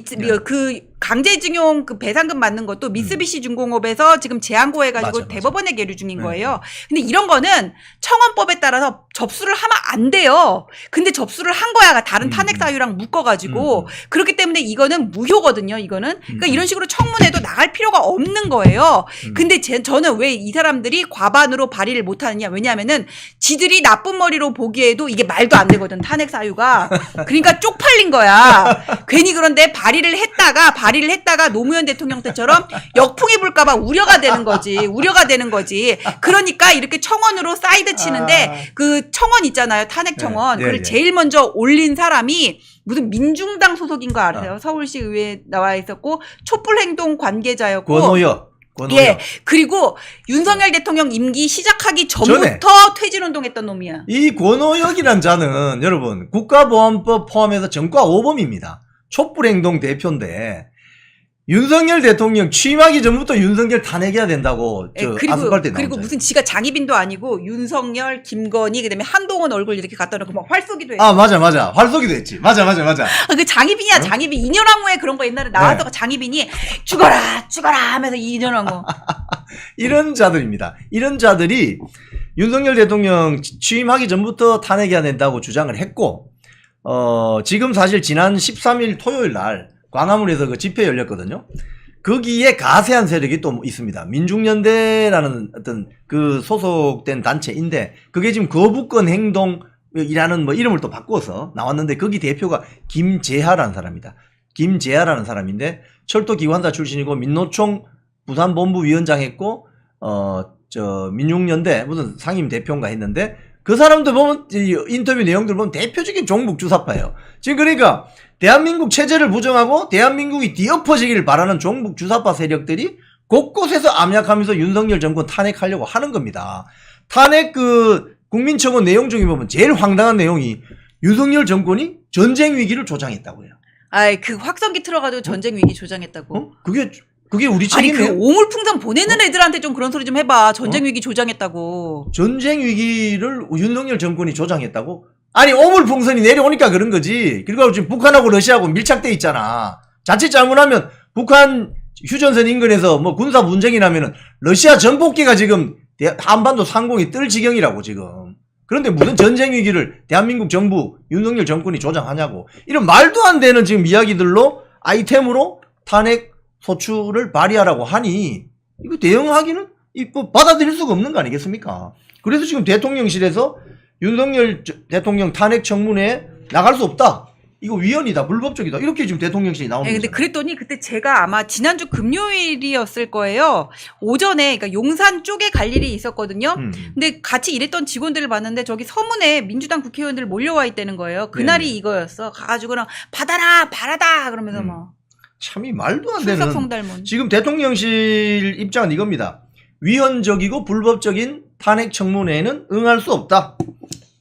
그 강제징용 그 배상금 받는 것도 미쓰비시 중공업에서 지금 재항고해가지고 맞아. 대법원에 계류 중인 거예요. 근데 이런 거는 청원법에 따라서 접수를 하면 안 돼요. 근데 접수를 한 거야. 다른 탄핵 사유랑 묶어가지고 그렇기 때문에 이거는 무효거든요. 이거는 그러니까 이런 식으로 청문회도 나갈 필요가 없는 거예요. 근데 저는 왜 이 사람들이 과반으로 발의를 못하느냐? 왜냐하면은 지들이 나쁜 머리로 보기에도 이게 말도 안 되거든. 탄핵 사유가. 그러니까 쪽팔린 거야. 괜히 그런데 발의를 했다가 노무현 대통령 때처럼 역풍이 불까봐 우려가 되는 거지. 그러니까 이렇게 청원으로 사이드 치는데 그 청원 있잖아요. 탄핵 청원. 그걸 제일 먼저 올린 사람이 무슨 민중당 소속인 거 아세요? 서울시 의회에 나와 있었고 촛불행동 관계자였고. 권오혁. 예. 그리고 윤석열 대통령 임기 시작하기 전부터 퇴진운동했던 놈이야. 이 권오혁이란 자는 여러분 국가보안법 포함해서 전과 5범입니다. 촛불행동 대표인데 윤석열 대통령 취임하기 전부터 윤석열 탄핵해야 된다고 아스팔트에 그리고 나오잖아요. 무슨 지가 장희빈도 아니고 윤석열, 김건희 그다음에 한동훈 얼굴 이렇게 갖다 놓고 막 활쏘기도 했어. 아 맞아 활쏘기도 했지. 맞아. 그 장희빈이야. 장희빈 인연왕후에 그런 거 옛날에 나와서 장희빈이 죽어라 하면서 인연왕후. 이런 자들입니다. 이런 자들이 윤석열 대통령 취임하기 전부터 탄핵해야 된다고 주장을 했고 지금 사실 지난 13일 토요일 날 광화문에서 그 집회 열렸거든요. 거기에 가세한 세력이 또 있습니다. 민중연대라는 어떤 그 소속된 단체인데 그게 지금 거부권 행동이라는 뭐 이름을 또 바꿔서 나왔는데 거기 대표가 김재하라는 사람입니다. 김재하라는 사람인데 철도기관사 출신이고 민노총 부산본부위원장 했고 민중연대 무슨 상임 대표인가 했는데 그 사람들 보면 인터뷰 내용들 보면 대표적인 종북주사파예요. 지금 그러니까 대한민국 체제를 부정하고 대한민국이 뒤엎어지기를 바라는 종북주사파 세력들이 곳곳에서 암약하면서 윤석열 정권 탄핵하려고 하는 겁니다. 탄핵 그 국민청원 내용 중에 보면 제일 황당한 내용이 윤석열 정권이 전쟁 위기를 조장했다고 해요. 아이 그 확성기 틀어가지고 전쟁 위기 조장했다고. 그게 우리 아니 책임이에요. 그 오물풍선 보내는 애들한테 좀 그런 소리 좀 해봐. 전쟁 위기 조장했다고. 전쟁 위기를 윤석열 정권이 조장했다고? 아니 오물풍선이 내려오니까 그런 거지. 그리고 지금 북한하고 러시아하고 밀착돼 있잖아. 자칫 잘못하면 북한 휴전선 인근에서 뭐 군사 분쟁이 나면은 러시아 전폭기가 지금 한반도 상공이 뜰 지경이라고 지금. 그런데 무슨 전쟁 위기를 대한민국 정부 윤석열 정권이 조장하냐고. 이런 말도 안 되는 지금 이야기들로 아이템으로 탄핵 소추를 발의하라고 하니 이거 대응하기는 이거 받아들일 수가 없는 거 아니겠습니까? 그래서 지금 대통령실에서 윤석열 대통령 탄핵 청문회에 나갈 수 없다. 이거 위헌이다, 불법적이다. 이렇게 지금 대통령실이 나오는 거죠. 근데 그랬더니 그때 제가 아마 지난주 금요일이었을 거예요. 오전에 그러니까 용산 쪽에 갈 일이 있었거든요. 근데 같이 일했던 직원들을 봤는데 저기 서문에 민주당 국회의원들 몰려와 있다는 거예요. 그날이 네네. 이거였어. 가가지고는 받아라, 바라다 그러면서 뭐 참이 말도 안 되는. 출석 성달문. 지금 대통령실 입장은 이겁니다. 위헌적이고 불법적인 탄핵 청문회에는 응할 수 없다.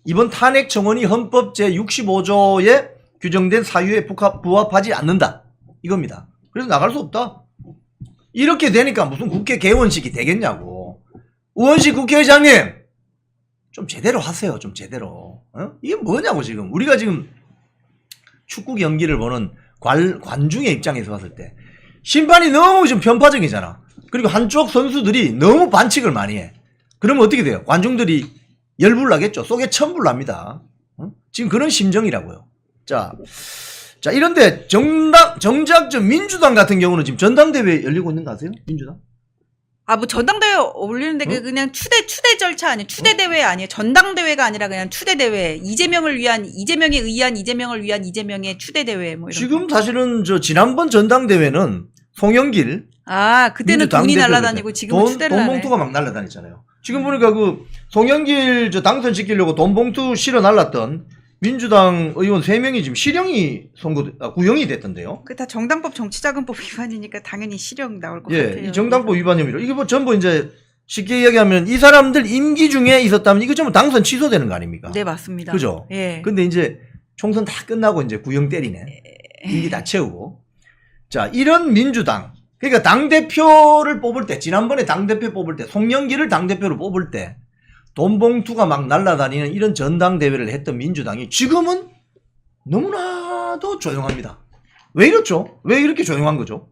이번 탄핵 청원이 헌법 제65조에 규정된 사유에 부합하지 않는다. 이겁니다. 그래서 나갈 수 없다. 이렇게 되니까 무슨 국회 개원식이 되겠냐고. 우원식 국회의장님 좀 제대로 하세요. 좀 제대로. 이게 뭐냐고 지금. 우리가 지금 축구 경기를 보는 관중의 입장에서 봤을 때 심판이 너무 좀 편파적이잖아. 그리고 한쪽 선수들이 너무 반칙을 많이 해. 그러면 어떻게 돼요? 관중들이 열불 나겠죠. 속에 천불 납니다. 지금 그런 심정이라고요. 자 이런데 정작 민주당 같은 경우는 지금 전당대회 열리고 있는 거 아세요? 민주당? 아, 뭐 전당대회 올리는데 그냥 추대 절차 아니에요? 추대 대회 아니에요? 전당대회가 아니라 그냥 추대 대회. 이재명을 위한 이재명에 의한 이재명을 위한 이재명의 추대 대회 뭐 이런. 지금 사실은 지난번 전당대회는 송영길 그때는 돈이 날아다니고 지금은 추대를 돈 하네. 봉투가 막 날아다녔잖아요. 지금 보니까 그 송영길 당선시키려고 돈 봉투 실어 날랐던 민주당 의원 3명이 지금 구형이 됐던데요. 그 다 정당법 정치자금법 위반이니까 당연히 실형 나올 것 같아요. 이 정당법 위반 혐의로 이게 뭐 전부 이제 쉽게 이야기하면 이 사람들 임기 중에 있었다면 이거 전부 당선 취소되는 거 아닙니까? 네, 맞습니다. 그죠? 예. 근데 이제 총선 다 끝나고 이제 구형 때리네. 임기 다 채우고. 자, 이런 민주당. 그러니까 당대표를 뽑을 때, 지난번에 당대표 뽑을 때, 송영길을 당대표로 뽑을 때, 돈 봉투가 막 날아다니는 이런 전당대회를 했던 민주당이 지금은 너무나도 조용합니다. 왜 이렇죠? 왜 이렇게 조용한 거죠?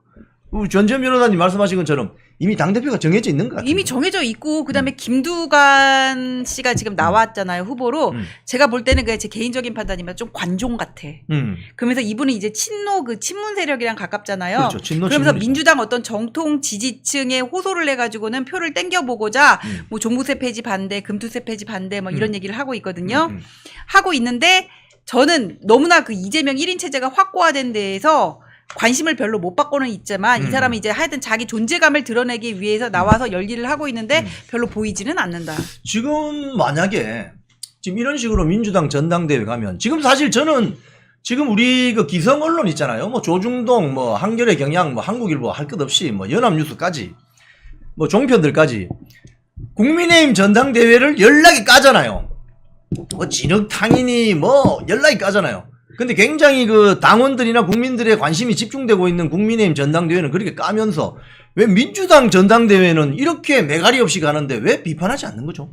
우리 전지현 변호사님 말씀하신 것처럼 이미 당대표가 정해져 있는 것 같아요. 이미 정해져 있고 그다음에 김두관 씨가 지금 나왔잖아요, 후보로. 제가 볼 때는 그게 제 개인적인 판단이면 좀 관종 같아. 그러면서 이분은 이제 친노 그 친문 세력이랑 가깝잖아요. 그렇죠. 친노 그러면서 친문이죠. 민주당 어떤 정통 지지층에 호소를 해가지고는 표를 땡겨보고자 뭐 종부세 폐지 반대, 금투세 폐지 반대 뭐 이런 얘기를 하고 있거든요. 하고 있는데 저는 너무나 그 이재명 1인 체제가 확고화된 데에서 관심을 별로 못 받고는 있지만 이 사람이 이제 하여튼 자기 존재감을 드러내기 위해서 나와서 열일을 하고 있는데 별로 보이지는 않는다. 지금 만약에 지금 이런 식으로 민주당 전당대회 가면 지금 사실 저는 지금 우리 그 기성 언론 있잖아요. 뭐 조중동, 뭐 한겨레 경향, 뭐 한국일보 할 것 없이 뭐 연합뉴스까지 뭐 종편들까지 국민의힘 전당대회를 연락이 까잖아요. 뭐 진흙탕이니 뭐 연락이 까잖아요. 근데 굉장히 그 당원들이나 국민들의 관심이 집중되고 있는 국민의힘 전당대회는 그렇게 까면서 왜 민주당 전당대회는 이렇게 매가리 없이 가는데 왜 비판하지 않는 거죠?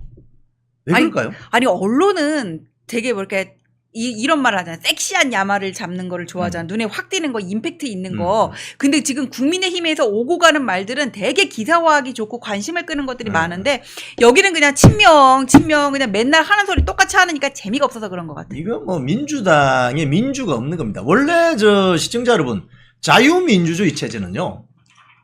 왜 그럴까요? 아니 언론은 되게 뭐 이렇게 이런 말을 하잖아요. 섹시한 야마를 잡는 거를 좋아하잖아. 눈에 확 띄는 거, 임팩트 있는 거. 근데 지금 국민의힘에서 오고 가는 말들은 되게 기사화하기 좋고 관심을 끄는 것들이 많은데 여기는 그냥 친명 그냥 맨날 하는 소리 똑같이 하니까 재미가 없어서 그런 것 같아요. 이거 뭐 민주당에 민주가 없는 겁니다. 원래 저 시청자 여러분 자유민주주의 체제는요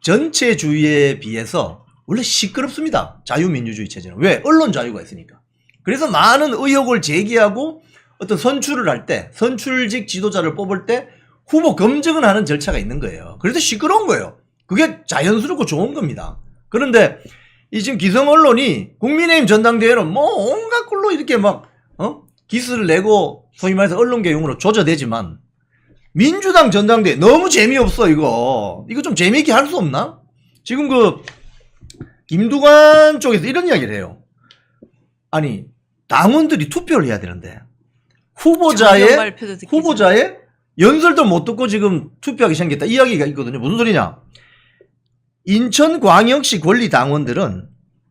전체주의에 비해서 원래 시끄럽습니다. 자유민주주의 체제는. 왜? 언론 자유가 있으니까. 그래서 많은 의혹을 제기하고 어떤 선출을 할 때, 선출직 지도자를 뽑을 때 후보 검증을 하는 절차가 있는 거예요. 그래서 시끄러운 거예요. 그게 자연스럽고 좋은 겁니다. 그런데 이 지금 기성 언론이 국민의힘 전당대회는 뭐 온갖 걸로 이렇게 막 기스를 내고 소위 말해서 언론개용으로 조져대지만 민주당 전당대회 너무 재미없어 이거 좀 재미있게 할 수 없나? 지금 그 김두관 쪽에서 이런 이야기를 해요. 아니 당원들이 투표를 해야 되는데 후보자의 연설도 못 듣고 지금 투표하기 생겼다. 이야기가 있거든요. 무슨 소리냐? 인천광역시 권리당원들은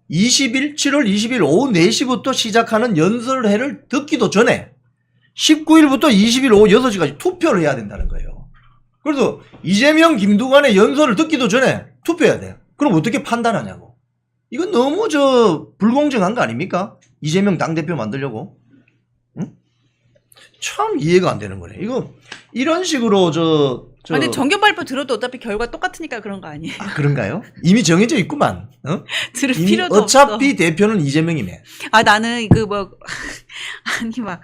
7월 20일 오후 4시부터 시작하는 연설회를 듣기도 전에 19일부터 20일 오후 6시까지 투표를 해야 된다는 거예요. 그래서 이재명, 김두관의 연설을 듣기도 전에 투표해야 돼요. 그럼 어떻게 판단하냐고. 이건 너무 불공정한 거 아닙니까? 이재명 당대표 만들려고. 참 이해가 안 되는 거네. 이거 이런 식으로 근데 정견 발표 들어도 어차피 결과 똑같으니까 그런 거 아니에요? 아, 그런가요? 이미 정해져 있구만. 들을 이미 필요도 어차피 없어. 대표는 이재명이네. 나는 아니 막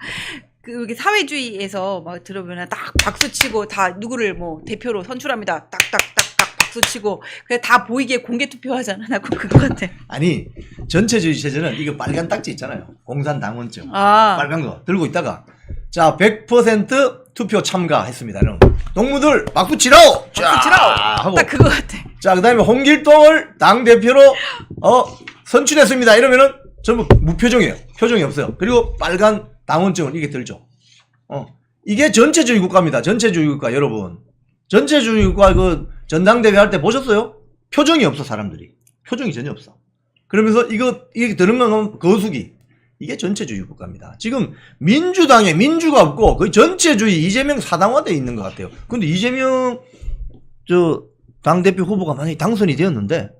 이렇게 사회주의에서 막 들어보면 딱 박수 치고 다 누구를 뭐 대표로 선출합니다. 딱딱딱딱 박수 치고 그냥 다 보이게 공개 투표하잖아. 나 그거 같아. 아니 전체주의 체제는 이거 빨간 딱지 있잖아요. 공산당원증. 아. 빨간 거 들고 있다가 자 100% 투표 참가했습니다. 동무들 박수 치라오. 박수 치라오. 하고 딱 그거 같아. 자 그다음에 홍길동을 당 대표로 선출했습니다. 이러면은 전부 무표정이에요. 표정이 없어요. 그리고 빨간 당원증을 이게 들죠. 이게 전체주의 국가입니다. 전체주의 국가 여러분. 전체주의 국가 그 전당대회 할 때 보셨어요? 표정이 없어 사람들이. 표정이 전혀 없어. 그러면서 이게 들으면 거수기. 이게 전체주의 국가입니다. 지금 민주당에 민주가 없고 거의 전체주의 이재명 사당화되어 있는 것 같아요. 근데 이재명 당대표 후보가 만약에 당선이 되었는데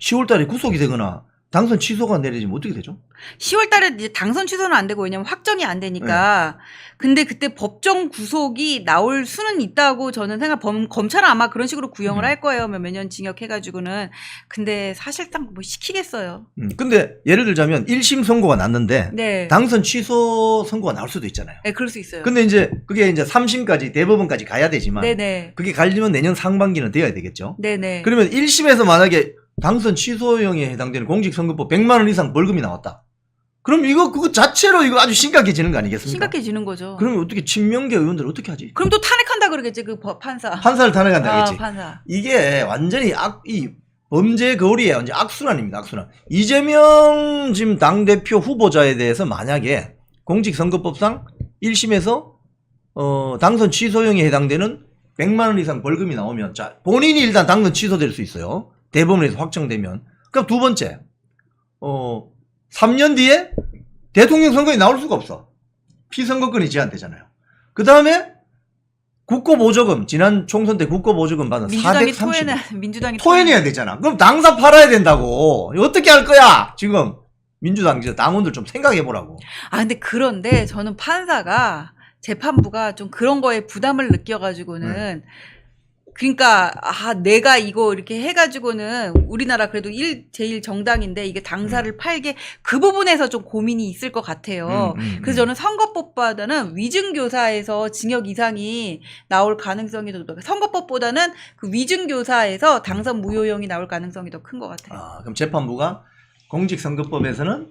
10월 달에 구속이 되거나 당선 취소가 내려지면 어떻게 되죠? 10월 달에 이제 당선 취소는 안 되고 왜냐면 확정이 안 되니까. 근데 그때 법정 구속이 나올 수는 있다고 저는 검찰은 아마 그런 식으로 구형을 할 거예요. 몇 년 징역 해가지고는. 근데 사실상 뭐 시키겠어요. 근데 예를 들자면 1심 선고가 났는데 네. 당선 취소 선고가 나올 수도 있잖아요. 네, 그럴 수 있어요. 근데 그게 이제 3심까지 대법원까지 가야 되지만 네네. 그게 가려면 내년 상반기는 되어야 되겠죠. 네네. 그러면 1심에서 만약에 당선 취소형에 해당되는 공직선거법 100만 원 이상 벌금이 나왔다. 그럼 그거 자체로 이거 아주 심각해지는 거 아니겠습니까? 심각해지는 거죠. 그러면 어떻게 친명계 의원들 어떻게 하지? 그럼 또 탄핵한다 그러겠지 그 판사. 판사를 탄핵한다 하겠지. 판사. 이게 완전히 범죄의 거울이에요. 이제 악순환입니다. 악순환. 이재명 지금 당대표 후보자에 대해서 만약에 공직선거법상 1심에서 당선 취소형에 해당되는 100만 원 이상 벌금이 나오면 자 본인이 일단 당선 취소될 수 있어요. 대법원에서 확정되면. 그럼 두 번째 3년 뒤에 대통령 선거에 나올 수가 없어. 피선거권이 제한되잖아요. 그 다음에 국고보조금 지난 총선 때 국고보조금 받은 민주당이 430억 민주당이 토해내야 되잖아. 그럼 당사 팔아야 된다고. 어떻게 할 거야? 지금 민주당 당원들 좀 생각해 보라고. 아 근데 그런데 저는 판사가 재판부가 좀 그런 거에 부담을 느껴가지고는 그러니까 내가 이거 이렇게 해가지고는 우리나라 그래도 제일 정당인데 이게 당사를 팔게 그 부분에서 좀 고민이 있을 것 같아요. 그래서 저는 선거법보다는 위증교사에서 징역 이상이 나올 가능성이 더 높아요. 선거법보다는 그 위증교사에서 당선 무효형이 나올 가능성이 더 큰 것 같아요. 그럼 재판부가 공직선거법에서는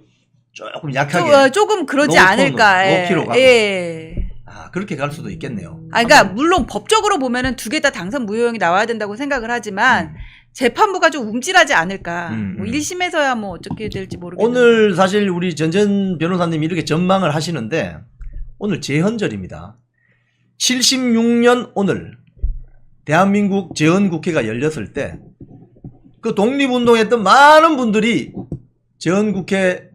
조금 약하게 조금 그러지 로우 않을까. 톤으로, 로키로 가고. 예. 그렇게 갈 수도 있겠네요. 그러니까 물론 법적으로 보면은 두 개 다 당선 무효형이 나와야 된다고 생각을 하지만 재판부가 좀 움찔하지 않을까. 뭐 1심에서야 뭐 어떻게 될지 모르겠는데. 오늘 사실 우리 전전 변호사님이 이렇게 전망을 하시는데 오늘 재헌절입니다. 76년 오늘 대한민국 재헌국회가 열렸을 때 그 독립운동했던 많은 분들이 재헌국회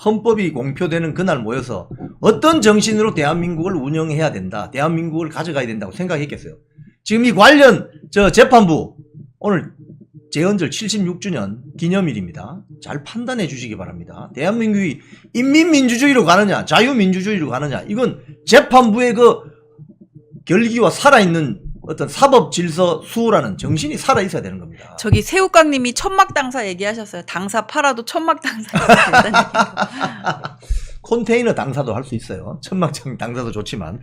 헌법이 공표되는 그날 모여서 어떤 정신으로 대한민국을 운영해야 된다. 대한민국을 가져가야 된다고 생각했겠어요. 지금 이 관련 재판부 오늘 재헌절 76주년 기념일입니다. 잘 판단해 주시기 바랍니다. 대한민국이 인민민주주의로 가느냐 자유민주주의로 가느냐 이건 재판부의 그 결기와 살아있는 어떤 사법질서 수호라는 정신이 살아있어야 되는 겁니다. 저기 새우깡님이 천막당사 얘기하셨어요. 당사 팔아도 천막당사 된다는 얘기. 컨테이너 당사도 할 수 있어요. 천막장 당사도 좋지만.